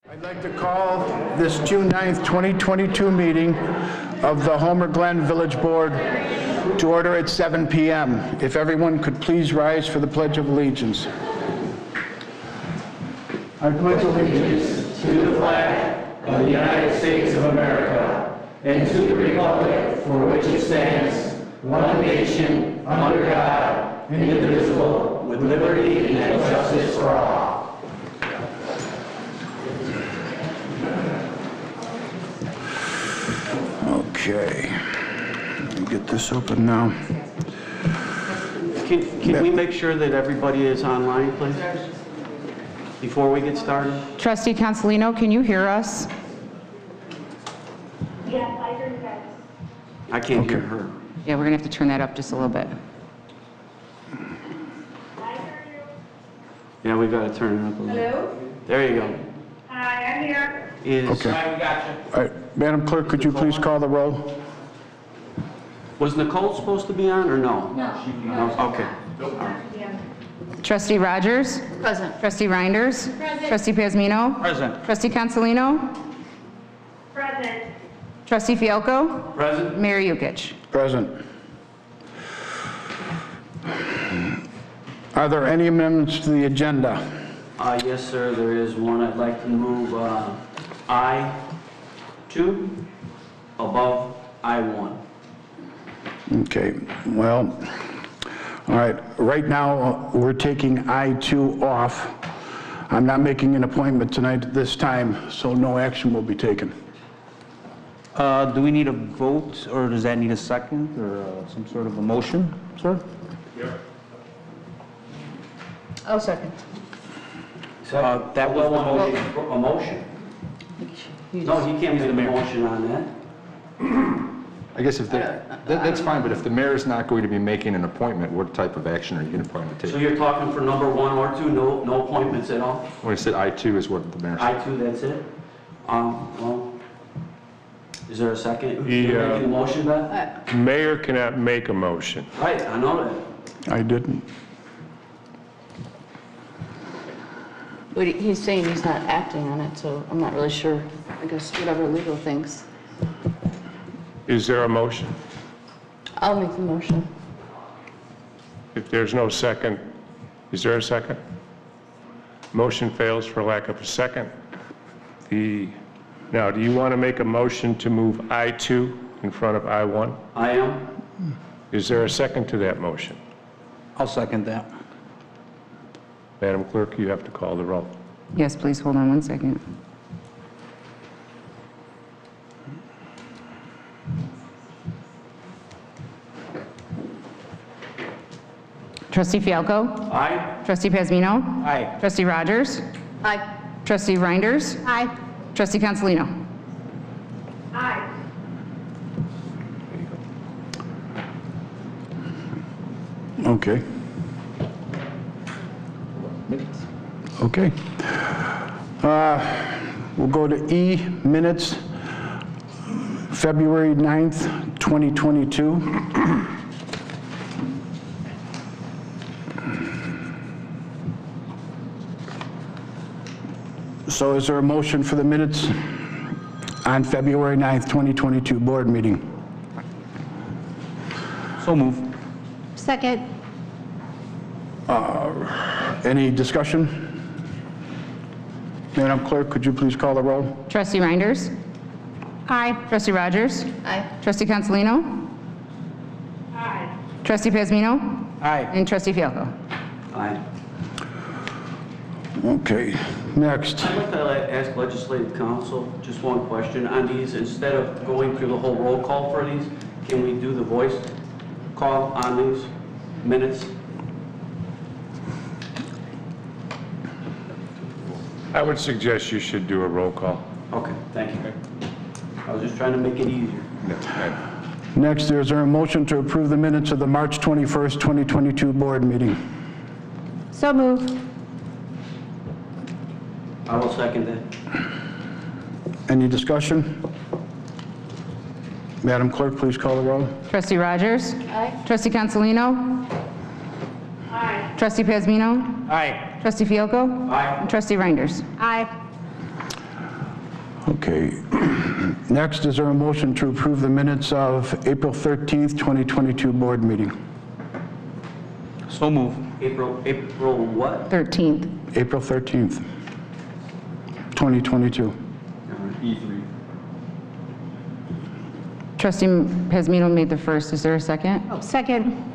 I'd like to call this June 9th, 2022 meeting of the Homer Glen Village Board to order at 7 p.m. If everyone could please rise for the Pledge of Allegiance. I pledge allegiance to the flag of the United States of America and to the republic for which it stands, one nation, under God, indivisible, with liberty and justice for all. Okay, let me get this open now. Can we make sure that everybody is online, please? Before we get started? Trustee Consolino, can you hear us? Yes, I hear you guys. I can't hear her. Yeah, we're gonna have to turn that up just a little bit. I hear you. Yeah, we gotta turn it up a little. Hello? There you go. Hi, I'm here. Is, Okay. We got you. All right, Madam Clerk, could you please call the roll? was Nicole supposed to be on or no? No. Okay. Trustee Rogers? Present. Trustee Reinders? Present. Trustee Pasmino? Present. Trustee Consolino? Present. Trustee Fialco? Present? Mayor Yukich? Present. Are there any amendments to the agenda? Yes, sir, there is one. I'd like to move I-2 above I-1. Okay, well, all right, right now, we're taking I-2 off. I'm not making an appointment tonight at this time, so no action will be taken. Do we need a vote, or does that need a second, or some sort of a motion, sir? I'll second. That was the motion. A motion? No, he can't make a motion on that. I guess if that's fine, but if the mayor is not going to be making an appointment, what type of action are you going to plan to take? So you're talking for number 1 or 2, no appointments at all? When I said I-2 is what the mayor said. I-2, that's it? Well, is there a second? The, You're making a motion, Beth? Mayor cannot make a motion. Right, I know that. I didn't. But he's saying he's not acting on it, so I'm not really sure. I guess whatever legal thinks. Is there a motion? I'll make the motion. If there's no second, is there a second? Motion fails for lack of a second. Now, do you want to make a motion to move I-2 in front of I-1? I am. Is there a second to that motion? I'll second that. Madam Clerk, you have to call the roll. Yes, please, hold on one second. Trustee Fialco? Aye. Trustee Pasmino? Aye. Trustee Rogers? Aye. Trustee Reinders? Aye. Trustee Consolino? Aye. Okay. Okay. We'll go to E, minutes, February 9th, 2022. So is there a motion for the minutes on February 9th, 2022 board meeting? So move. Second. Any discussion? Madam Clerk, could you please call the roll? Trustee Reinders? Aye. Trustee Rogers? Aye. Trustee Consolino? Aye. Trustee Pasmino? Aye. And Trustee Fialco? Aye. Okay, next. I'd like to ask Legislative Council just one question on these. Instead of going through the whole roll call for these, can we do the voice call on these minutes? I would suggest you should do a roll call. Okay, thank you. I was just trying to make it easier. Next, is there a motion to approve the minutes of the March 21st, 2022 board meeting? So move. I will second that. Any discussion? Madam Clerk, please call the roll. Trustee Rogers? Aye. Trustee Consolino? Aye. Trustee Pasmino? Aye. Trustee Fialco? Aye. And Trustee Reinders? Aye. Okay. Next, is there a motion to approve the minutes of April 13th, 2022 board meeting? So move. April what? 13th. April 13th, 2022. E3. Trustee Pazmino made the first. Is there a second? Second.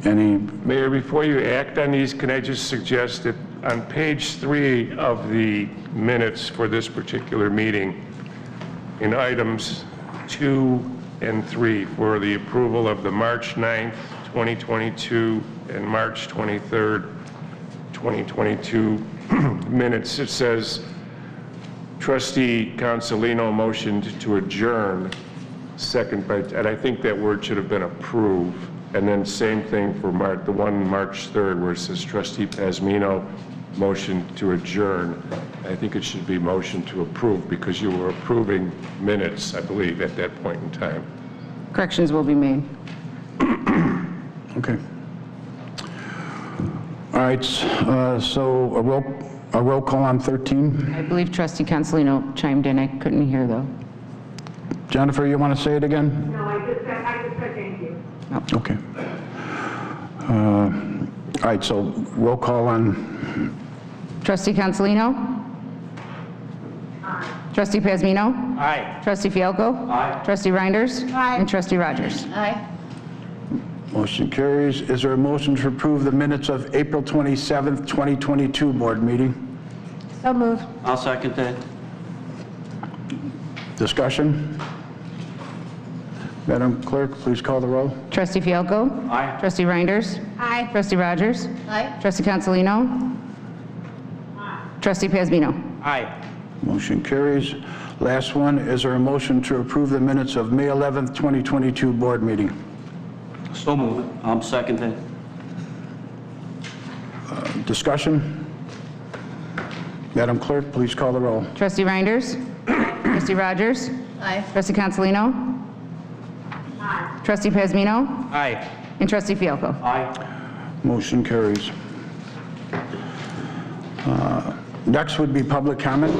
Any, Mayor, before you act on these, can I just suggest that on page 3 of the minutes for this particular meeting, in items 2 and 3 for the approval of the March 9th, 2022 and March 23rd, 2022 minutes, it says Trustee Consolino motioned to adjourn, second by, and I think that word should have been approve. And then same thing for the one March 3rd where it says Trustee Pazmino motion to adjourn. I think it should be motion to approve because you were approving minutes, I believe, at that point in time. Corrections will be made. okay. All right, so a roll call on 13. I believe Trustee Consolino chimed in. I couldn't hear, though. Jennifer, you want to say it again? No, I just said thank you. Okay. All right, so roll call on, Trustee Consolino? Aye. Trustee Pazmino? Aye. Trustee Fialko? Aye. Trustee Reinders? Aye. And Trustee Rogers? Aye. motion carries. Is there a motion to approve the minutes of April 27th, 2022 board meeting? So moved. I'll second that. Discussion? Madam Clerk, please call the roll. Trustee Fialko? Aye. Trustee Reinders? Aye. Trustee Rogers? Aye. Trustee Consolino? Trustee Pazmino? Aye. Motion carries. Last one, is there a motion to approve the minutes of May 11th, 2022 board meeting? So move. I'll second that. Discussion? Madam Clerk, please call the roll. Trustee Reinders? Trustee Rogers? Aye. Trustee Consolino? Trustee Pazmino? Aye. And Trustee Fialko? Aye. Motion carries. Next would be public comment.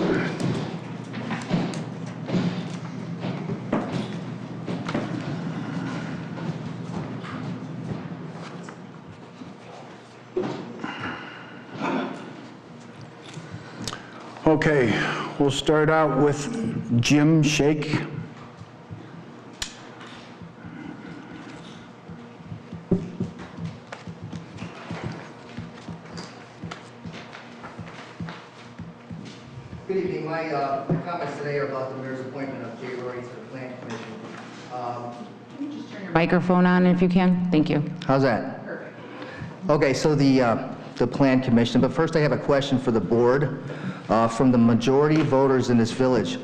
Okay, we'll start out with Jim Shake. Good evening. My comments today are about the mayor's appointment of Jay Rory to the Plan Commission. Microphone on if you can. Thank you. How's that? Perfect. Okay, so the Plan Commission, but first I have a question for the board from the majority voters in this village.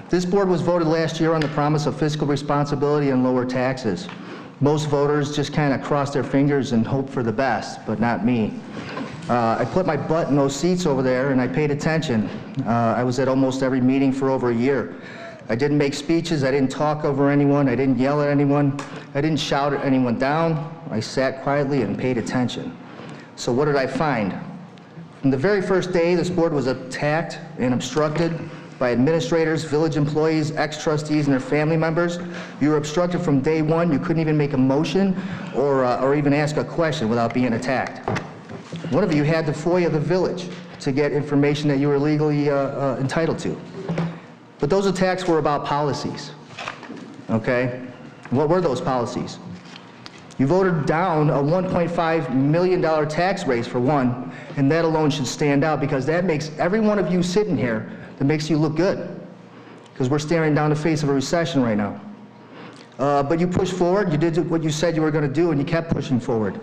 This board was voted last year on the promise of fiscal responsibility and lower taxes. Most voters just kind of cross their fingers and hope for the best, but not me. I put my butt in those seats over there and I paid attention. I was at almost every meeting for over a year. I didn't make speeches, I didn't talk over anyone, I didn't yell at anyone, I didn't shout at anyone down. I sat quietly and paid attention. So what did I find? From the very first day, this board was attacked and obstructed by administrators, village employees, ex-trustees, and their family members. You were obstructed from day one. You couldn't even make a motion or even ask a question without being attacked. One of you had to FOIA the village to get information that you were legally entitled to. But those attacks were about policies, okay? What were those policies? You voted down a $1.5 million tax raise for one, and that alone should stand out because that makes every one of you sitting here, that makes you look good, because we're staring down the face of a recession right now. But you pushed forward, you did what you said you were going to do, and you kept pushing forward.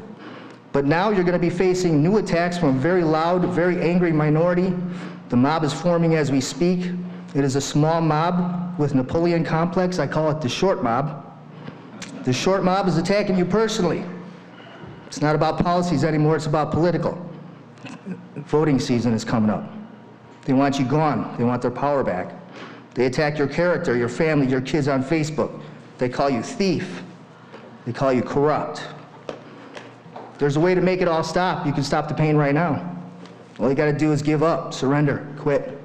But now you're going to be facing new attacks from a very loud, very angry minority. The mob is forming as we speak. It is a small mob with Napoleon complex. I call it the short mob. The short mob is attacking you personally. It's not about policies anymore, it's about political. Voting season is coming up. They want you gone. They want their power back. They attack your character, your family, your kids on Facebook. They call you thief. They call you corrupt. There's a way to make it all stop. You can stop the pain right now. All you got to do is give up, surrender, quit.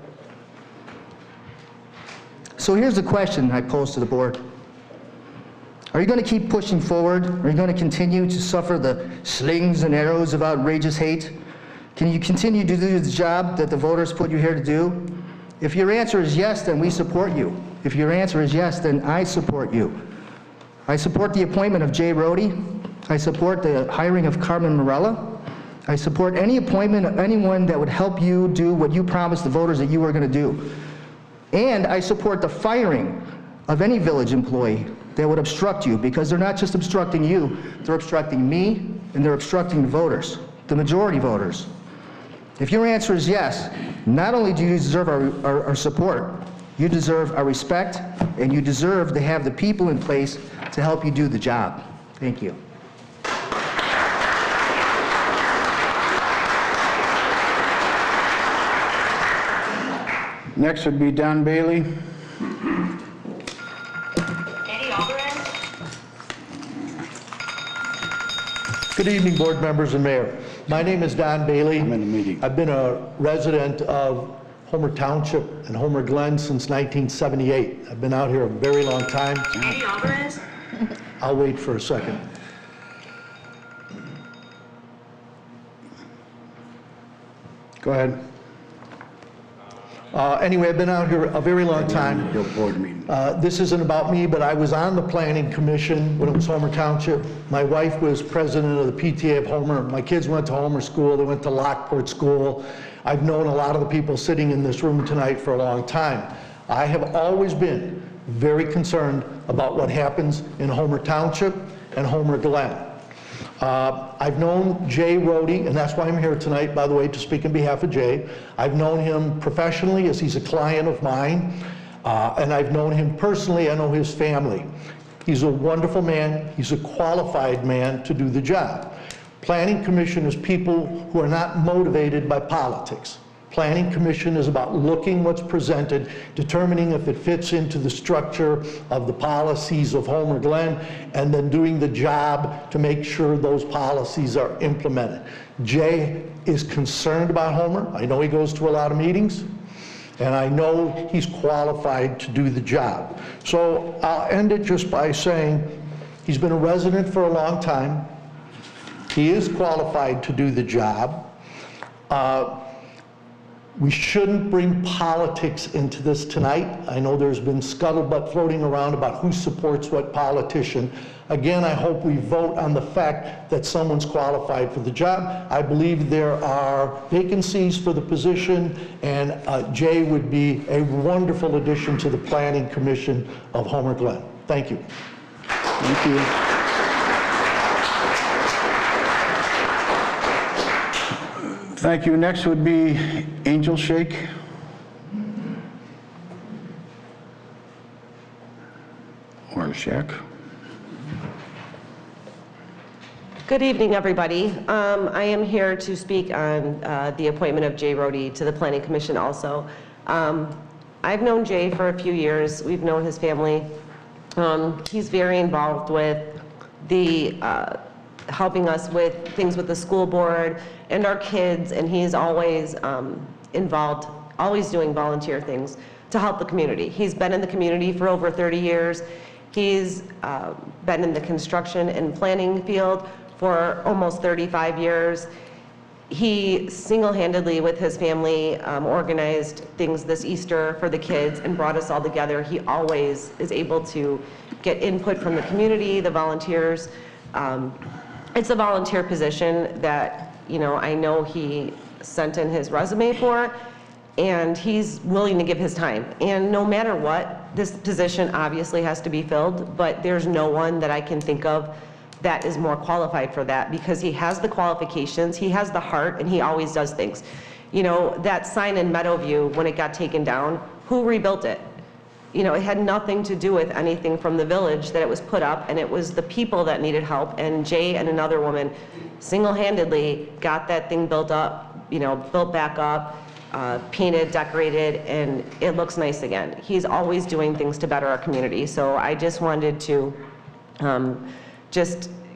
So here's the question I pose to the board. Are you going to keep pushing forward? Are you going to continue to suffer the slings and arrows of outrageous hate? Can you continue to do the job that the voters put you here to do? If your answer is yes, then we support you. If your answer is yes, then I support you. I support the appointment of Jay Rohde. I support the hiring of Carmen Morella. I support any appointment of anyone that would help you do what you promised the voters that you were going to do. And I support the firing of any village employee that would obstruct you, because they're not just obstructing you, they're obstructing me, and they're obstructing the voters, the majority voters. If your answer is yes, not only do you deserve our support, you deserve our respect, and you deserve to have the people in place to help you do the job. Thank you. Next would be Don Bailey. Good evening, board members and mayor. My name is Don Bailey. I'm in a meeting. I've been a resident of Homer Township and Homer Glen since 1978. I've been out here a very long time. I'll wait for a second. Go ahead. Anyway, I've been out here a very long time. Your board meeting. This isn't about me, but I was on the planning commission when it was Homer Township. My wife was president of the PTA of Homer. My kids went to Homer School. They went to Lockport School. I've known a lot of the people sitting in this room tonight for a long time. I have always been very concerned about what happens in Homer Township and Homer Glen. I've known Jay Rohde, and that's why I'm here tonight, by the way, to speak on behalf of Jay. I've known him professionally as he's a client of mine, and I've known him personally. I know his family. He's a wonderful man. He's a qualified man to do the job. Planning Commission is people who are not motivated by politics. Planning Commission is about looking what's presented, determining if it fits into the structure of the policies of Homer Glen, and then doing the job to make sure those policies are implemented. Jay is concerned about Homer. I know he goes to a lot of meetings, and I know he's qualified to do the job. So I'll end it just by saying he's been a resident for a long time. He is qualified to do the job. We shouldn't bring politics into this tonight. I know there's been scuttlebutt floating around about who supports what politician. Again, I hope we vote on the fact that someone's qualified for the job. I believe there are vacancies for the position, and Jay would be a wonderful addition to the Planning Commission of Homer Glen. Thank you. Thank you. Thank you. Next would be Angel Shake. Or Shack. Good evening, everybody. I am here to speak on the appointment of Jay Rohde to the Planning Commission also. I've known Jay for a few years. We've known his family. He's very involved with the helping us with things with the school board and our kids, and he's always involved, always doing volunteer things to help the community. He's been in the community for over 30 years. He's been in the construction and planning field for almost 35 years. He single-handedly, with his family, organized things this Easter for the kids and brought us all together. He always is able to get input from the community, the volunteers. It's a volunteer position that, you know, I know he sent in his resume for, and he's willing to give his time. And no matter what, this position obviously has to be filled, but there's no one that I can think of that is more qualified for that, because he has the qualifications, he has the heart, and he always does things. You know, that sign in Meadowview, when it got taken down, who rebuilt it? You know, it had nothing to do with anything from the village that it was put up, and it was the people that needed help, and Jay and another woman single-handedly got that thing built up, you know, built back up, painted, decorated, and it looks nice again. He's always doing things to better our community, so I just wanted to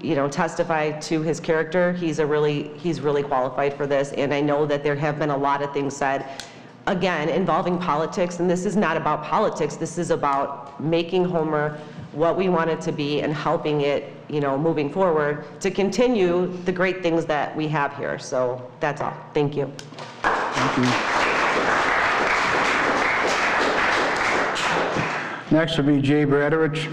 you know, testify to his character. He's really qualified for this, and I know that there have been a lot of things said again, involving politics, and this is not about politics, this is about making Homer what we want it to be and helping it, moving forward to continue the great things that we have here. So that's all. Thank you. Thank you. Next will be Jay Bradovich.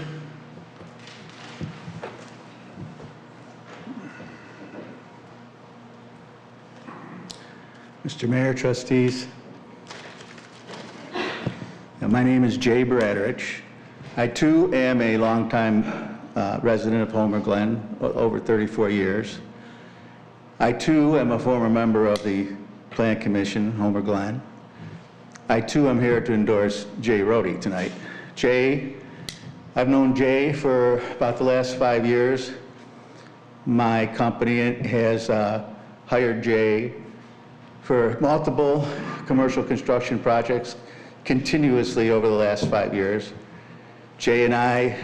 Mr. Mayor, trustees, my name is Jay Bradovich. I too am a longtime resident of Homer Glen, over 34 years. I too am a former member of the Plan Commission, Homer Glen. I too am here to endorse Jay Rohde tonight. Jay, I've known Jay for about the last 5 years. My company has hired Jay for multiple commercial construction projects continuously over the last 5 years. Jay and I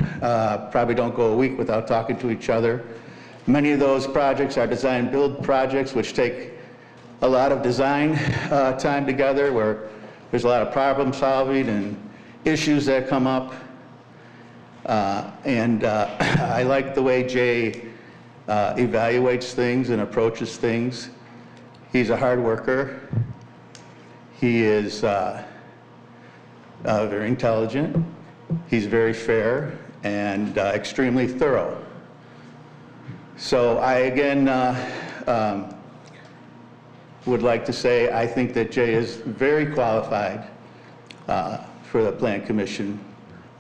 probably don't go a week without talking to each other. Many of those projects are design build projects, which take a lot of design time together, where there's a lot of problem solving and issues that come up. I like the way Jay evaluates things and approaches things. He's a hard worker. He is very intelligent. He's very fair and extremely thorough. So I again would like to say I think that Jay is very qualified for the Plan Commission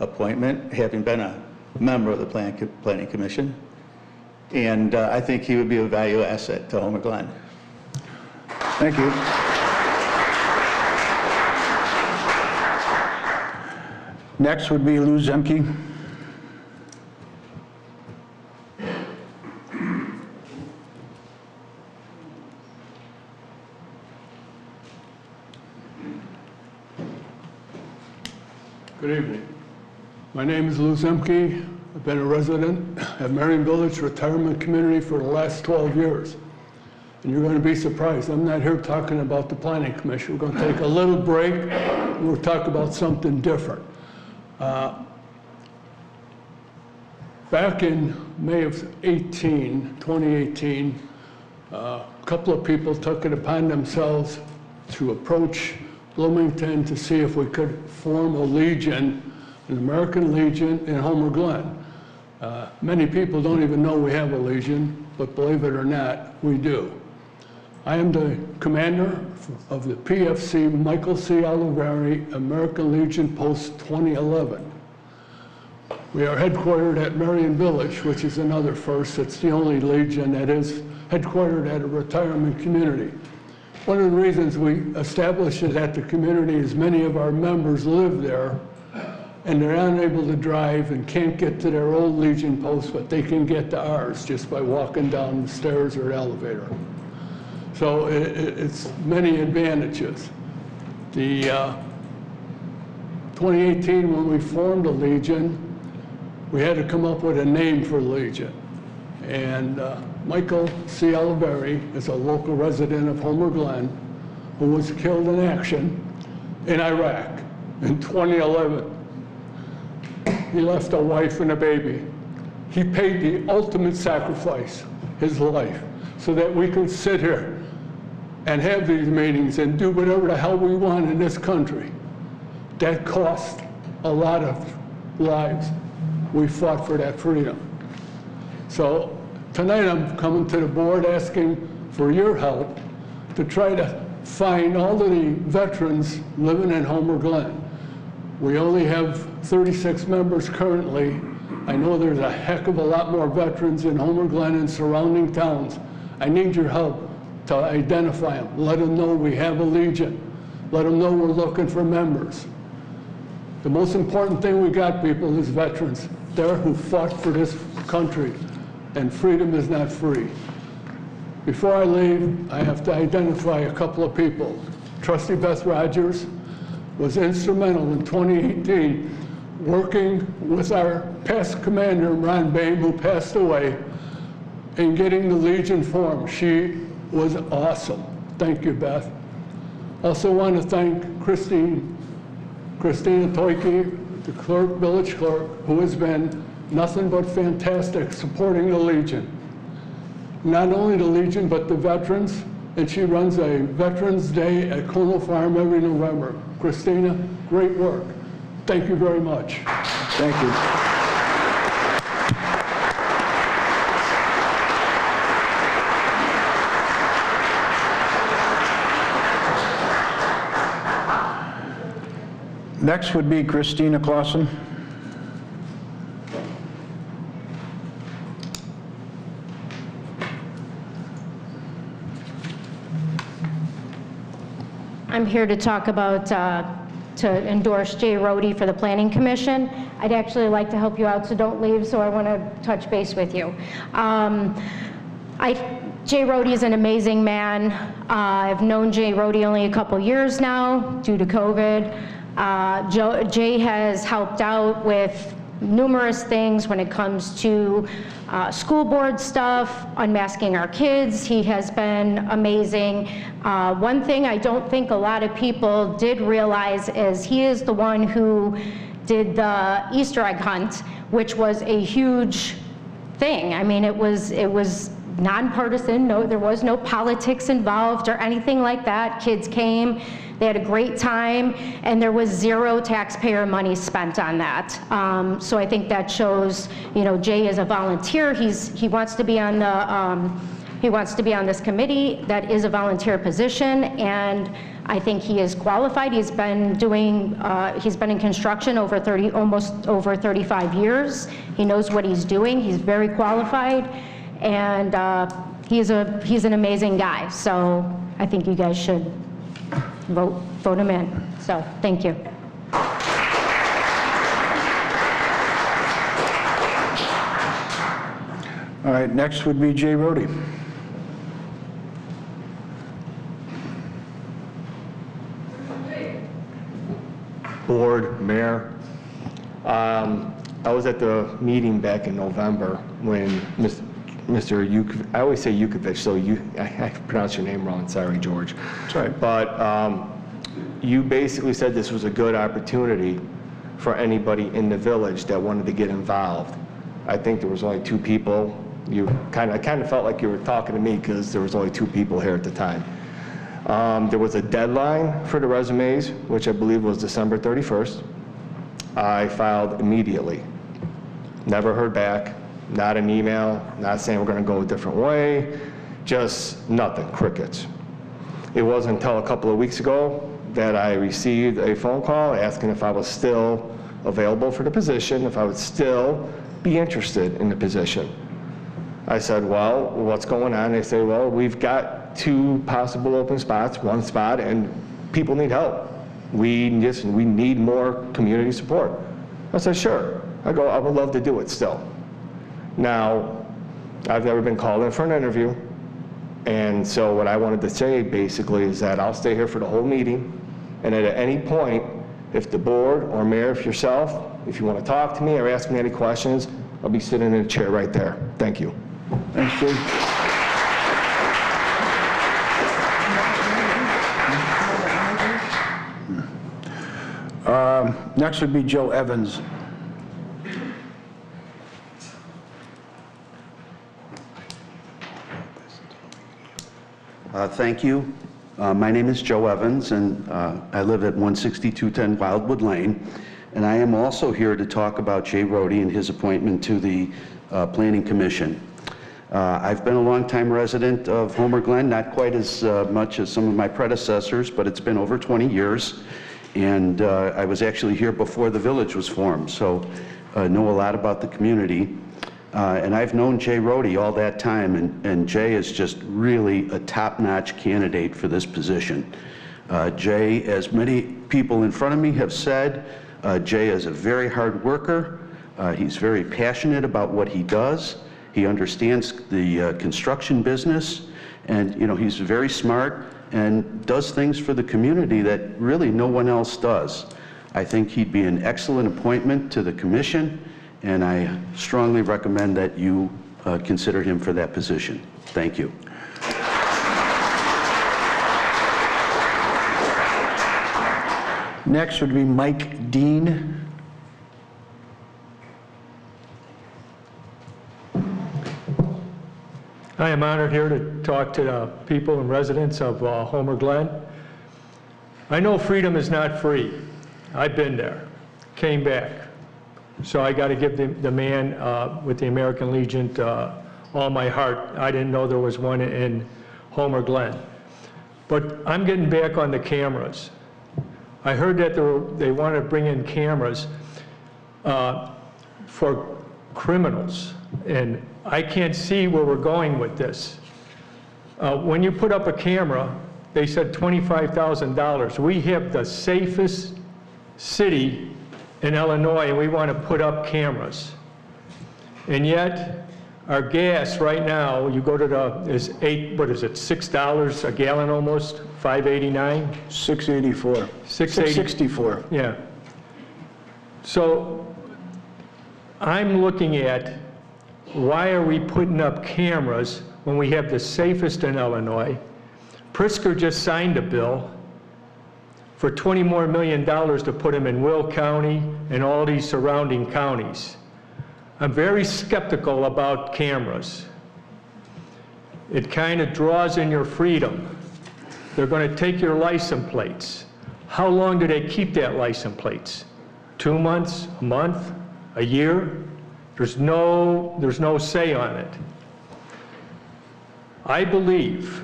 appointment, having been a member of the Planning Commission. And I think he would be a value asset to Homer Glen. Thank you. Next would be Lou Zemke. Good evening. My name is Lou Zemke. I've been a resident at Marion Village Retirement Community for the last 12 years. And you're going to be surprised. I'm not here talking about the Planning Commission. We're going to take a little break and we'll talk about something different. Back in May of 2018, a couple of people took it upon themselves to approach Bloomington to see if we could form a legion, an American Legion in Homer Glen. Many people don't even know we have a legion, but believe it or not, we do. I am the commander of the PFC Michael C. Oliveri American Legion Post 2011. We are headquartered at Marion Village, which is another first. It's the only Legion that is headquartered at a retirement community. One of the reasons we established it at the community is many of our members live there and they're unable to drive and can't get to their old Legion post, but they can get to ours just by walking down the stairs or elevator. So it's many advantages. The 2018, when we formed a Legion, we had to come up with a name for Legion. And Michael C. Oliveri is a local resident of Homer Glen who was killed in action in Iraq in 2011. He left a wife and a baby. He paid the ultimate sacrifice, his life, so that we can sit here and have these meetings and do whatever the hell we want in this country. That cost a lot of lives. We fought for that freedom. So tonight I'm coming to the board asking for your help to try to find all of the veterans living in Homer Glen. We only have 36 members currently. I know there's a heck of a lot more veterans in Homer Glen and surrounding towns. I need your help to identify them. Let them know we have a Legion. Let them know we're looking for members. The most important thing we got, people, is veterans. They're who fought for this country, and freedom is not free. Before I leave, I have to identify a couple of people. Trustee Beth Rogers was instrumental in 2018 working with our past commander, Ron Bain, who passed away, in getting the Legion formed. She was awesome. Thank you, Beth. Also want to thank Christina Toike, the clerk, village clerk, who has been nothing but fantastic supporting the Legion. Not only the Legion, but the veterans, and she runs a Veterans Day at Conal Farm every November. Christina, great work. Thank you very much. Thank you. Next would be Christina Clausen. I'm here to talk about, to endorse Jay Rohde for the Planning Commission. I'd actually like to help you out, so don't leave, so I want to touch base with you. Jay Rohde is an amazing man. I've known Jay Rohde only a couple years now due to COVID. Jay has helped out with numerous things when it comes to school board stuff, unmasking our kids. He has been amazing. One thing I don't think a lot of people did realize is he is the one who did the Easter egg hunt, which was a huge thing. I mean, it was nonpartisan. No, there was no politics involved or anything like that. Kids came. They had a great time, and there was zero taxpayer money spent on that. So I think that shows, you know, Jay is a volunteer. He wants to be on the he wants to be on this committee. That is a volunteer position, and I think he is qualified. He's been doing he's been in construction almost over 35 years. He knows what he's doing. He's very qualified, and he's an amazing guy. So I think you guys should vote him in. So, thank you. All right, next would be Jay Rohde. Board, Mayor, I was at the meeting back in November when Mr. Yukovic, I always say Yukovic, so I pronounce your name wrong, sorry, George. That's right. But you basically said this was a good opportunity for anybody in the village that wanted to get involved. I think there was only 2 people. I kind of felt like you were talking to me because there was only 2 people here at the time. There was a deadline for the resumes, which I believe was December 31st. I filed immediately. Never heard back. Not an email, not saying we're going to go a different way, just nothing, crickets. It wasn't until a couple of weeks ago that I received a phone call asking if I was still available for the position, if I would still be interested in the position. I said, well, what's going on? They say, well, we've got 2 possible open spots, 1 spot, and people need help. We need more community support. I said, sure. I go, I would love to do it still. Now, I've never been called in for an interview, and so what I wanted to say basically is that I'll stay here for the whole meeting, and at any point, if the board or mayor, if yourself, if you want to talk to me or ask me any questions, I'll be sitting in a chair right there. Thank you. Thanks, Jay. Next would be Joe Evans. Thank you. My name is Joe Evans, and I live at 16210 Wildwood Lane. And I am also here to talk about Jay Rohde and his appointment to the Planning Commission. I've been a longtime resident of Homer Glen, not quite as much as some of my predecessors, but it's been over 20 years. And I was actually here before the village was formed, so know a lot about the community. And I've known Jay Rohde all that time, and Jay is just really a top-notch candidate for this position. Jay, as many people in front of me have said, Jay is a very hard worker. He's very passionate about what he does. He understands the construction business, and you know, he's very smart and does things for the community that really no one else does. I think he'd be an excellent appointment to the commission, and I strongly recommend that you consider him for that position. Thank you. Next would be Mike Dean. I am honored here to talk to the people and residents of Homer Glen. I know freedom is not free. I've been there, came back. So I got to give the man with the American Legion all my heart. I didn't know there was one in Homer Glen. But I'm getting back on the cameras. I heard that they want to bring in cameras for criminals, and I can't see where we're going with this. When you put up a camera, they said $25,000. We have the safest city in Illinois, and we want to put up cameras. And yet, our gas right now, you go to is $6 a gallon almost, $5.89? $6.84. $6.64. Yeah. So I'm looking at, why are we putting up cameras when we have the safest in Illinois? Pritzker just signed a bill for $20 million more to put them in Will County and all these surrounding counties. I'm very skeptical about cameras. It kind of draws in your freedom. They're going to take your license plates. How long do they keep that license plates? 2 months, a month, a year? There's no say on it. I believe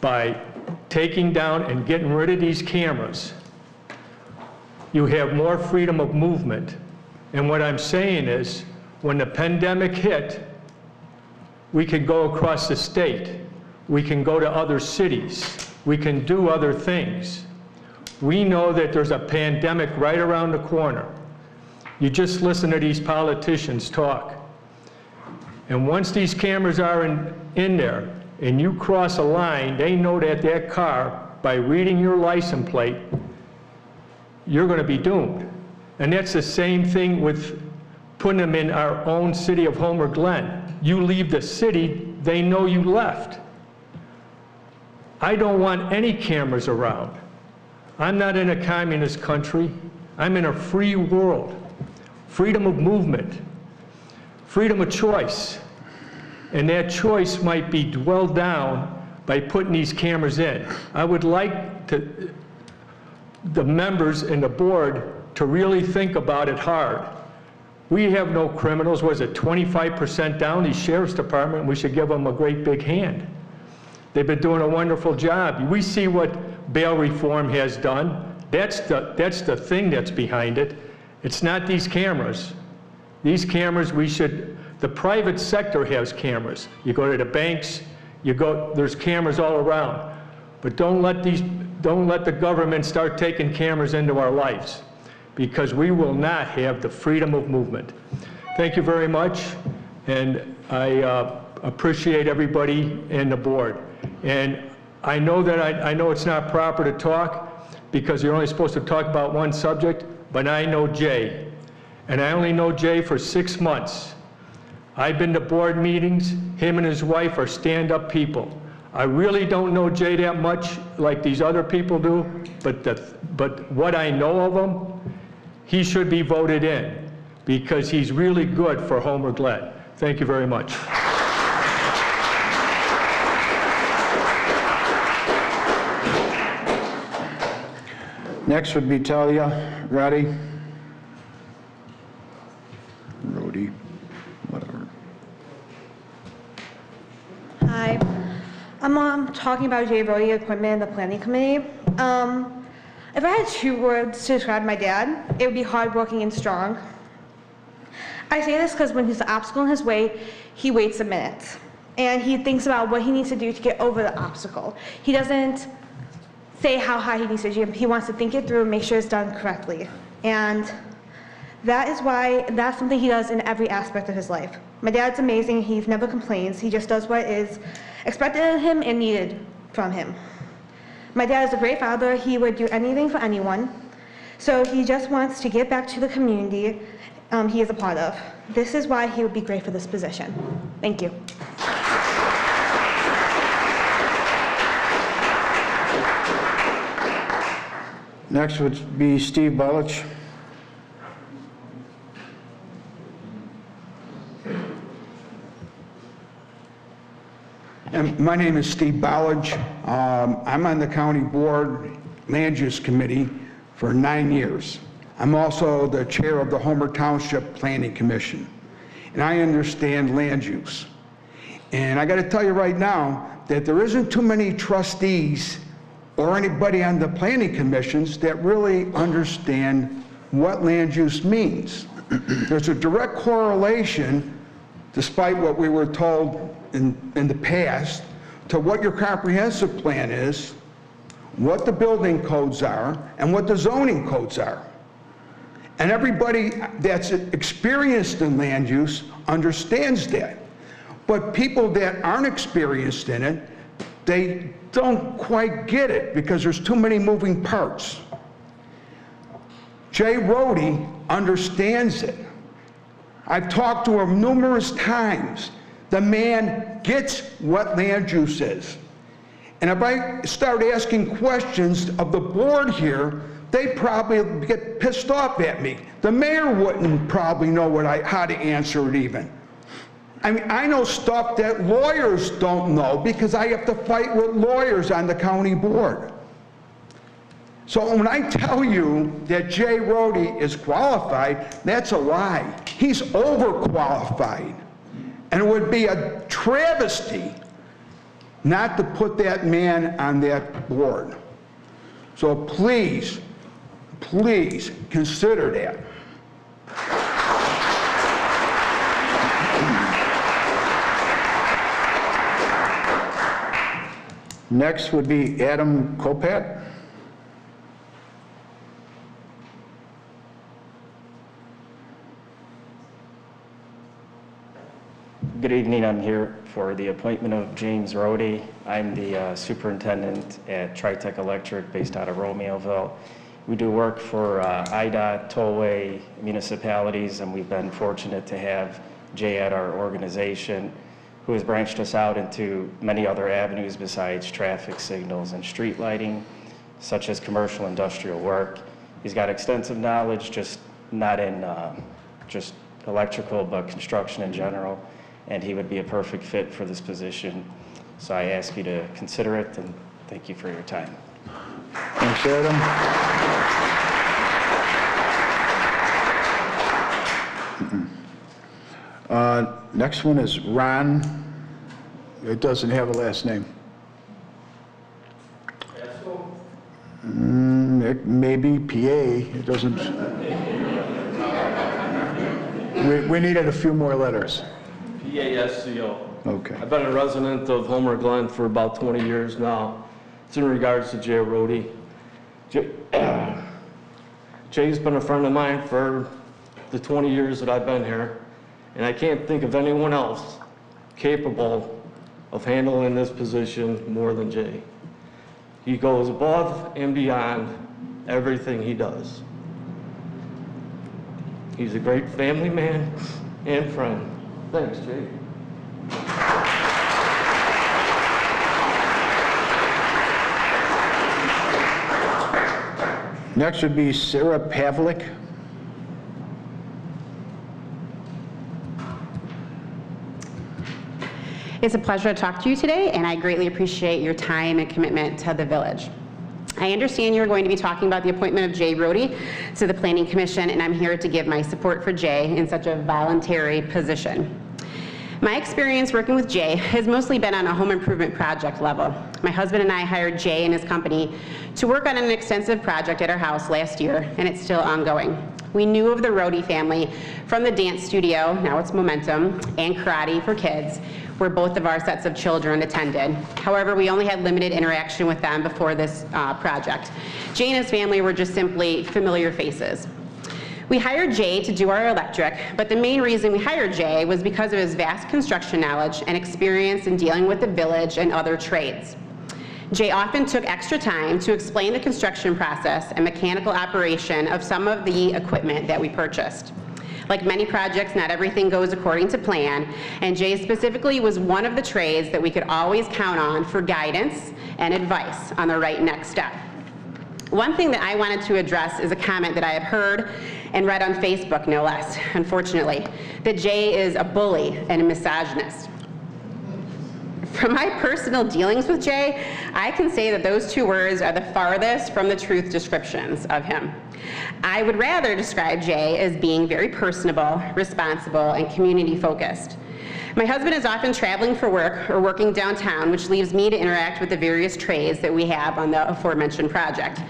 by taking down and getting rid of these cameras, you have more freedom of movement. And what I'm saying is, when the pandemic hit, we could go across the state. We can go to other cities. We can do other things. We know that there's a pandemic right around the corner. You just listen to these politicians talk. And once these cameras are in there, and you cross a line, they know that car, by reading your license plate, you're going to be doomed. And that's the same thing with putting them in our own city of Homer Glen. You leave the city, they know you left. I don't want any cameras around. I'm not in a communist country. I'm in a free world. Freedom of movement, freedom of choice. And that choice might be dwelled down by putting these cameras in. I would like the members and the board to really think about it hard. We have no criminals. Was it 25% down? The sheriff's department, we should give them a great big hand. They've been doing a wonderful job. We see what bail reform has done. That's the thing that's behind it. It's not these cameras. These cameras, the private sector has cameras. You go to the banks, there's cameras all around. But don't let the government start taking cameras into our lives, because we will not have the freedom of movement. Thank you very much, and I appreciate everybody and the board. And I know it's not proper to talk, because you're only supposed to talk about one subject, but I know Jay, and I only know Jay for 6 months. I've been to board meetings. Him and his wife are stand-up people. I really don't know Jay that much like these other people do, but what I know of him, he should be voted in, because he's really good for Homer Glen. Thank you very much. Next would be Talia Roddy. Rody, whatever. Hi. I'm talking about Jay Brody appointment in the planning committee. If I had 2 words to describe my dad, it would be hardworking and strong. I say this because when there's an obstacle in his way, he waits a minute. And he thinks about what he needs to do to get over the obstacle. He doesn't say how high he needs to jump. He wants to think it through and make sure it's done correctly. And that's something he does in every aspect of his life. My dad's amazing. He never complains. He just does what is expected of him and needed from him. My dad is a great father. He would do anything for anyone. So he just wants to give back to the community he is a part of. This is why he would be great for this position. Thank you. Next would be Steve Balich. And my name is Steve Ballage. I'm on the County Board Land Use Committee for 9 years. I'm also the chair of the Homer Township Planning Commission, and I understand land use. And I got to tell you right now that there isn't too many trustees or anybody on the planning commissions that really understand what land use means. There's a direct correlation, despite what we were told in the past, to what your comprehensive plan is, what the building codes are, and what the zoning codes are. And everybody that's experienced in land use understands that. But people that aren't experienced in it, they don't quite get it because there's too many moving parts. Jay Rohde understands it. I've talked to him numerous times. The man gets what land use is. And if I start asking questions of the board here, they probably get pissed off at me. The mayor wouldn't probably know how to answer it even. I mean, I know stuff that lawyers don't know because I have to fight with lawyers on the county board. So when I tell you that Jay Rohde is qualified, that's a lie. He's overqualified. And it would be a travesty not to put that man on that board. So please, please consider that. Next would be Adam Kopat. Good evening. I'm here for the appointment of James Rohde. I'm the superintendent at Tritech Electric based out of Romeoville. We do work for IDOT, tollway, municipalities, and we've been fortunate to have Jay at our organization, who has branched us out into many other avenues besides traffic signals and street lighting, such as commercial industrial work. He's got extensive knowledge, just not in just electrical, but construction in general, and he would be a perfect fit for this position. So I ask you to consider it, and thank you for your time. Thanks, Adam. Next one is Ron. It doesn't have a last name. It may be PA. It doesn't. We needed a few more letters. PASCO. Okay. I've been a resident of Homer Glen for about 20 years now. It's in regards to Jay Rohde. Jay's been a friend of mine for the 20 years that I've been here, and I can't think of anyone else capable of handling this position more than Jay. He goes above and beyond everything he does. He's a great family man and friend. Thanks, Jay. Next would be Sarah Pavlik. It's a pleasure to talk to you today, and I greatly appreciate your time and commitment to the village. I understand you're going to be talking about the appointment of Jay Rohde to the Planning Commission, and I'm here to give my support for Jay in such a voluntary position. My experience working with Jay has mostly been on a home improvement project level. My husband and I hired Jay and his company to work on an extensive project at our house last year, and it's still ongoing. We knew of the Rohde family from the dance studio, now it's Momentum, and Karate for Kids, where both of our sets of children attended. However, we only had limited interaction with them before this project. Jay and his family were just simply familiar faces. We hired Jay to do our electric, but the main reason we hired Jay was because of his vast construction knowledge and experience in dealing with the village and other trades. Jay often took extra time to explain the construction process and mechanical operation of some of the equipment that we purchased. Like many projects, not everything goes according to plan, and Jay specifically was one of the trades that we could always count on for guidance and advice on the right next step. One thing that I wanted to address is a comment that I have heard and read on Facebook, no less, unfortunately, that Jay is a bully and a misogynist. From my personal dealings with Jay, I can say that those two words are the farthest from the truth descriptions of him. I would rather describe Jay as being very personable, responsible, and community-focused. My husband is often traveling for work or working downtown, which leaves me to interact with the various trades that we have on the aforementioned project.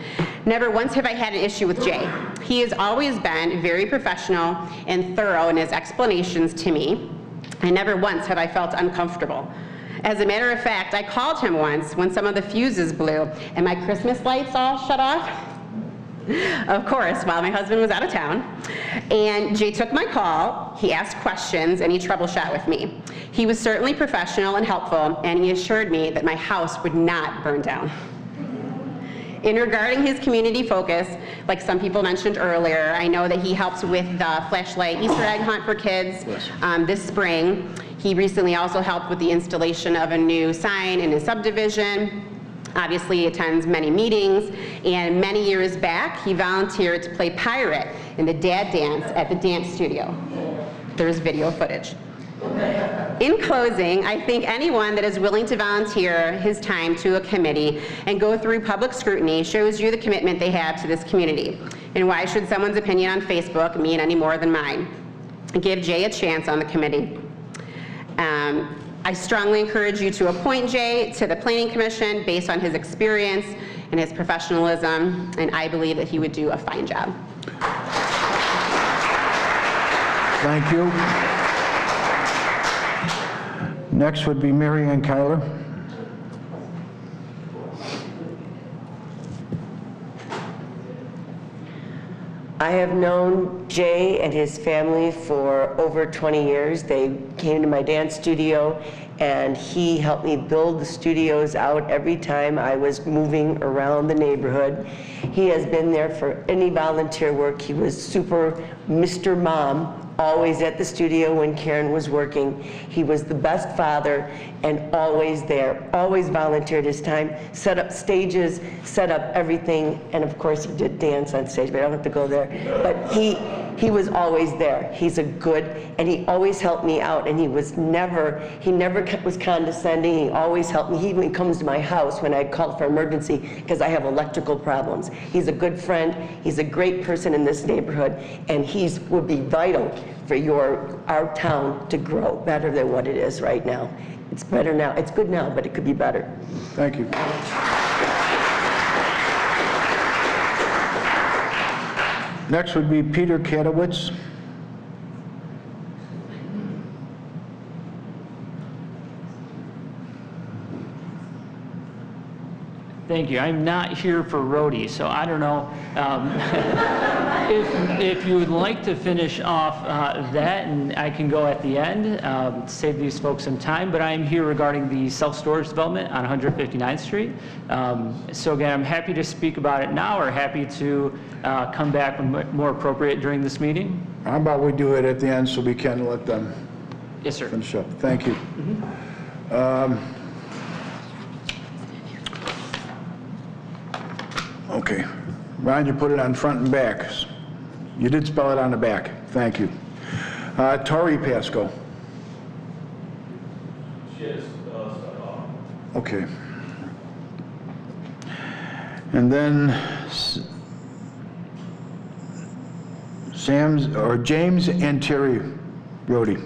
Never once have I had an issue with Jay. He has always been very professional and thorough in his explanations to me, and never once have I felt uncomfortable. As a matter of fact, I called him once when some of the fuses blew and my Christmas lights all shut off. Of course, while my husband was out of town. And Jay took my call, he asked questions, and he troubleshot with me. He was certainly professional and helpful, and he assured me that my house would not burn down. In regarding his community focus, like some people mentioned earlier, I know that he helps with the flashlight Easter egg hunt for kids this spring. He recently also helped with the installation of a new sign in his subdivision. Obviously, he attends many meetings, and many years back, he volunteered to play pirate in the dad dance at the dance studio. There's video footage. In closing, I think anyone that is willing to volunteer his time to a committee and go through public scrutiny shows you the commitment they have to this community. And why should someone's opinion on Facebook mean any more than mine? Give Jay a chance on the committee. I strongly encourage you to appoint Jay to the Planning Commission based on his experience and his professionalism, and I believe that he would do a fine job. Thank you. Next would be Mary Ann Kyler. I have known Jay and his family for over 20 years. They came to my dance studio and he helped me build the studios out every time I was moving around the neighborhood. He has been there for any volunteer work. He was super Mr. Mom, always at the studio when Karen was working. He was the best father and always there, always volunteered his time, set up stages, set up everything, and of course he did dance on stage, but I don't have to go there. But he was always there. He's a good, and he always helped me out, and he never was condescending. He always helped me. He even comes to my house when I call for emergency because I have electrical problems. He's a good friend. He's a great person in this neighborhood, and he would be vital for our town to grow better than what it is right now. It's better now. It's good now, but it could be better. Thank you. Next would be Peter Katowitz. Thank you. I'm not here for roadie, so I don't know if you would like to finish off that, and I can go at the end, save these folks some time, but I'm here regarding the self-storage development on 159th Street. So again, I'm happy to speak about it now or happy to come back when more appropriate during this meeting. How about we do it at the end so we can let them Yes, sir. finish up. Thank you. Okay. Ron, you put it on front and back. You did spell it on the back. Thank you. Tori Pasco. Okay. And then James and Terry Brody.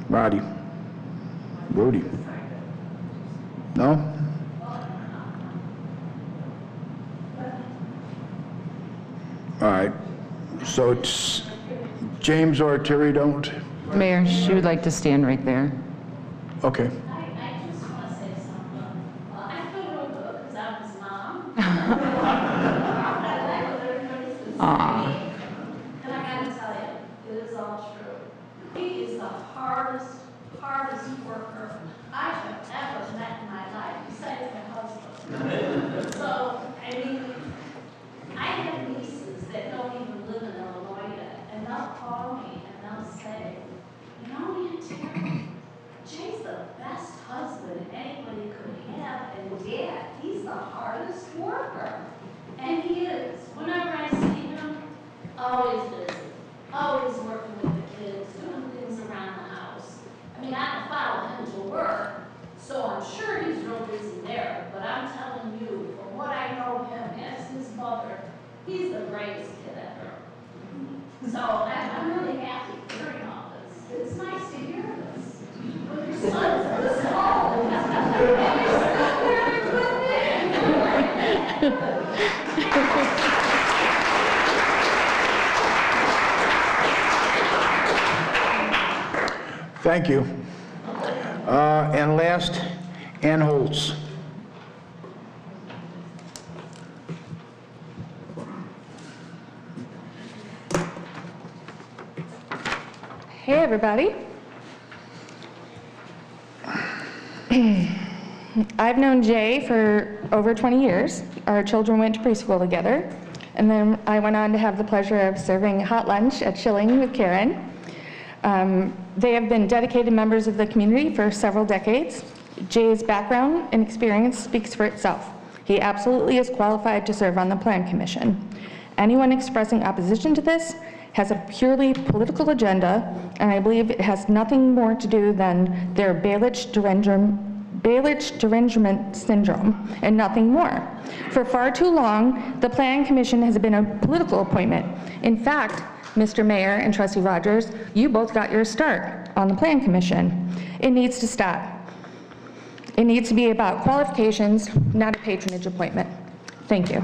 Roddy. Brody. No? All right, so it's James or Terry don't? Mayor, she would like to stand right there. Okay. I just want to say something. I feel real good because I'm his mom. I like what everybody says. And I got to tell you, it is all true. He is the hardest worker I have ever met in my life, besides my husband. So, I mean, I have nieces that don't even live in Illinois yet, and they'll call me and they'll say, you know, Aunt Terry, Jay's the best husband anybody could have, and Dad, he's the So I'm really happy hearing all this. It's nice to hear this. When your son's in the school, and you're still there with Thank you. And last, Ann Holtz. Hey, everybody. I've known Jay for over 20 years. Our children went to preschool together. And then I went on to have the pleasure of serving hot lunch at Schilling with Karen. They have been dedicated members of the community for several decades. Jay's background and experience speaks for itself. He absolutely is qualified to serve on the Plan Commission. Anyone expressing opposition to this has a purely political agenda, and I believe it has nothing more to do than their Baelish derangement syndrome, and nothing more. For far too long, the Plan Commission has been a political appointment. In fact, Mr. Mayor and Trustee Rogers, you both got your start on the Plan Commission. It needs to stop. It needs to be about qualifications, not a patronage appointment. Thank you.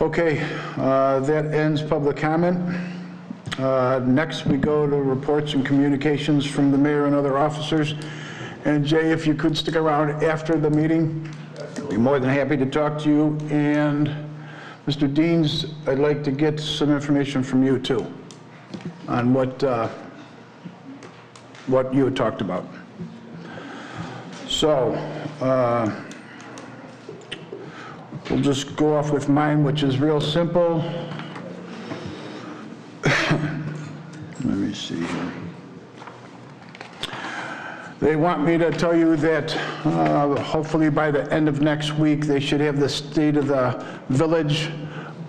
Okay, that ends public comment. Next, we go to reports and communications from the mayor and other officers. And Jay, if you could stick around after the meeting, I'd be more than happy to talk to you. And Mr. Deans, I'd like to get some information from you too on what you had talked about. So, we'll just go off with mine, which is real simple. Let me see here. They want me to tell you that hopefully by the end of next week, they should have the state of the village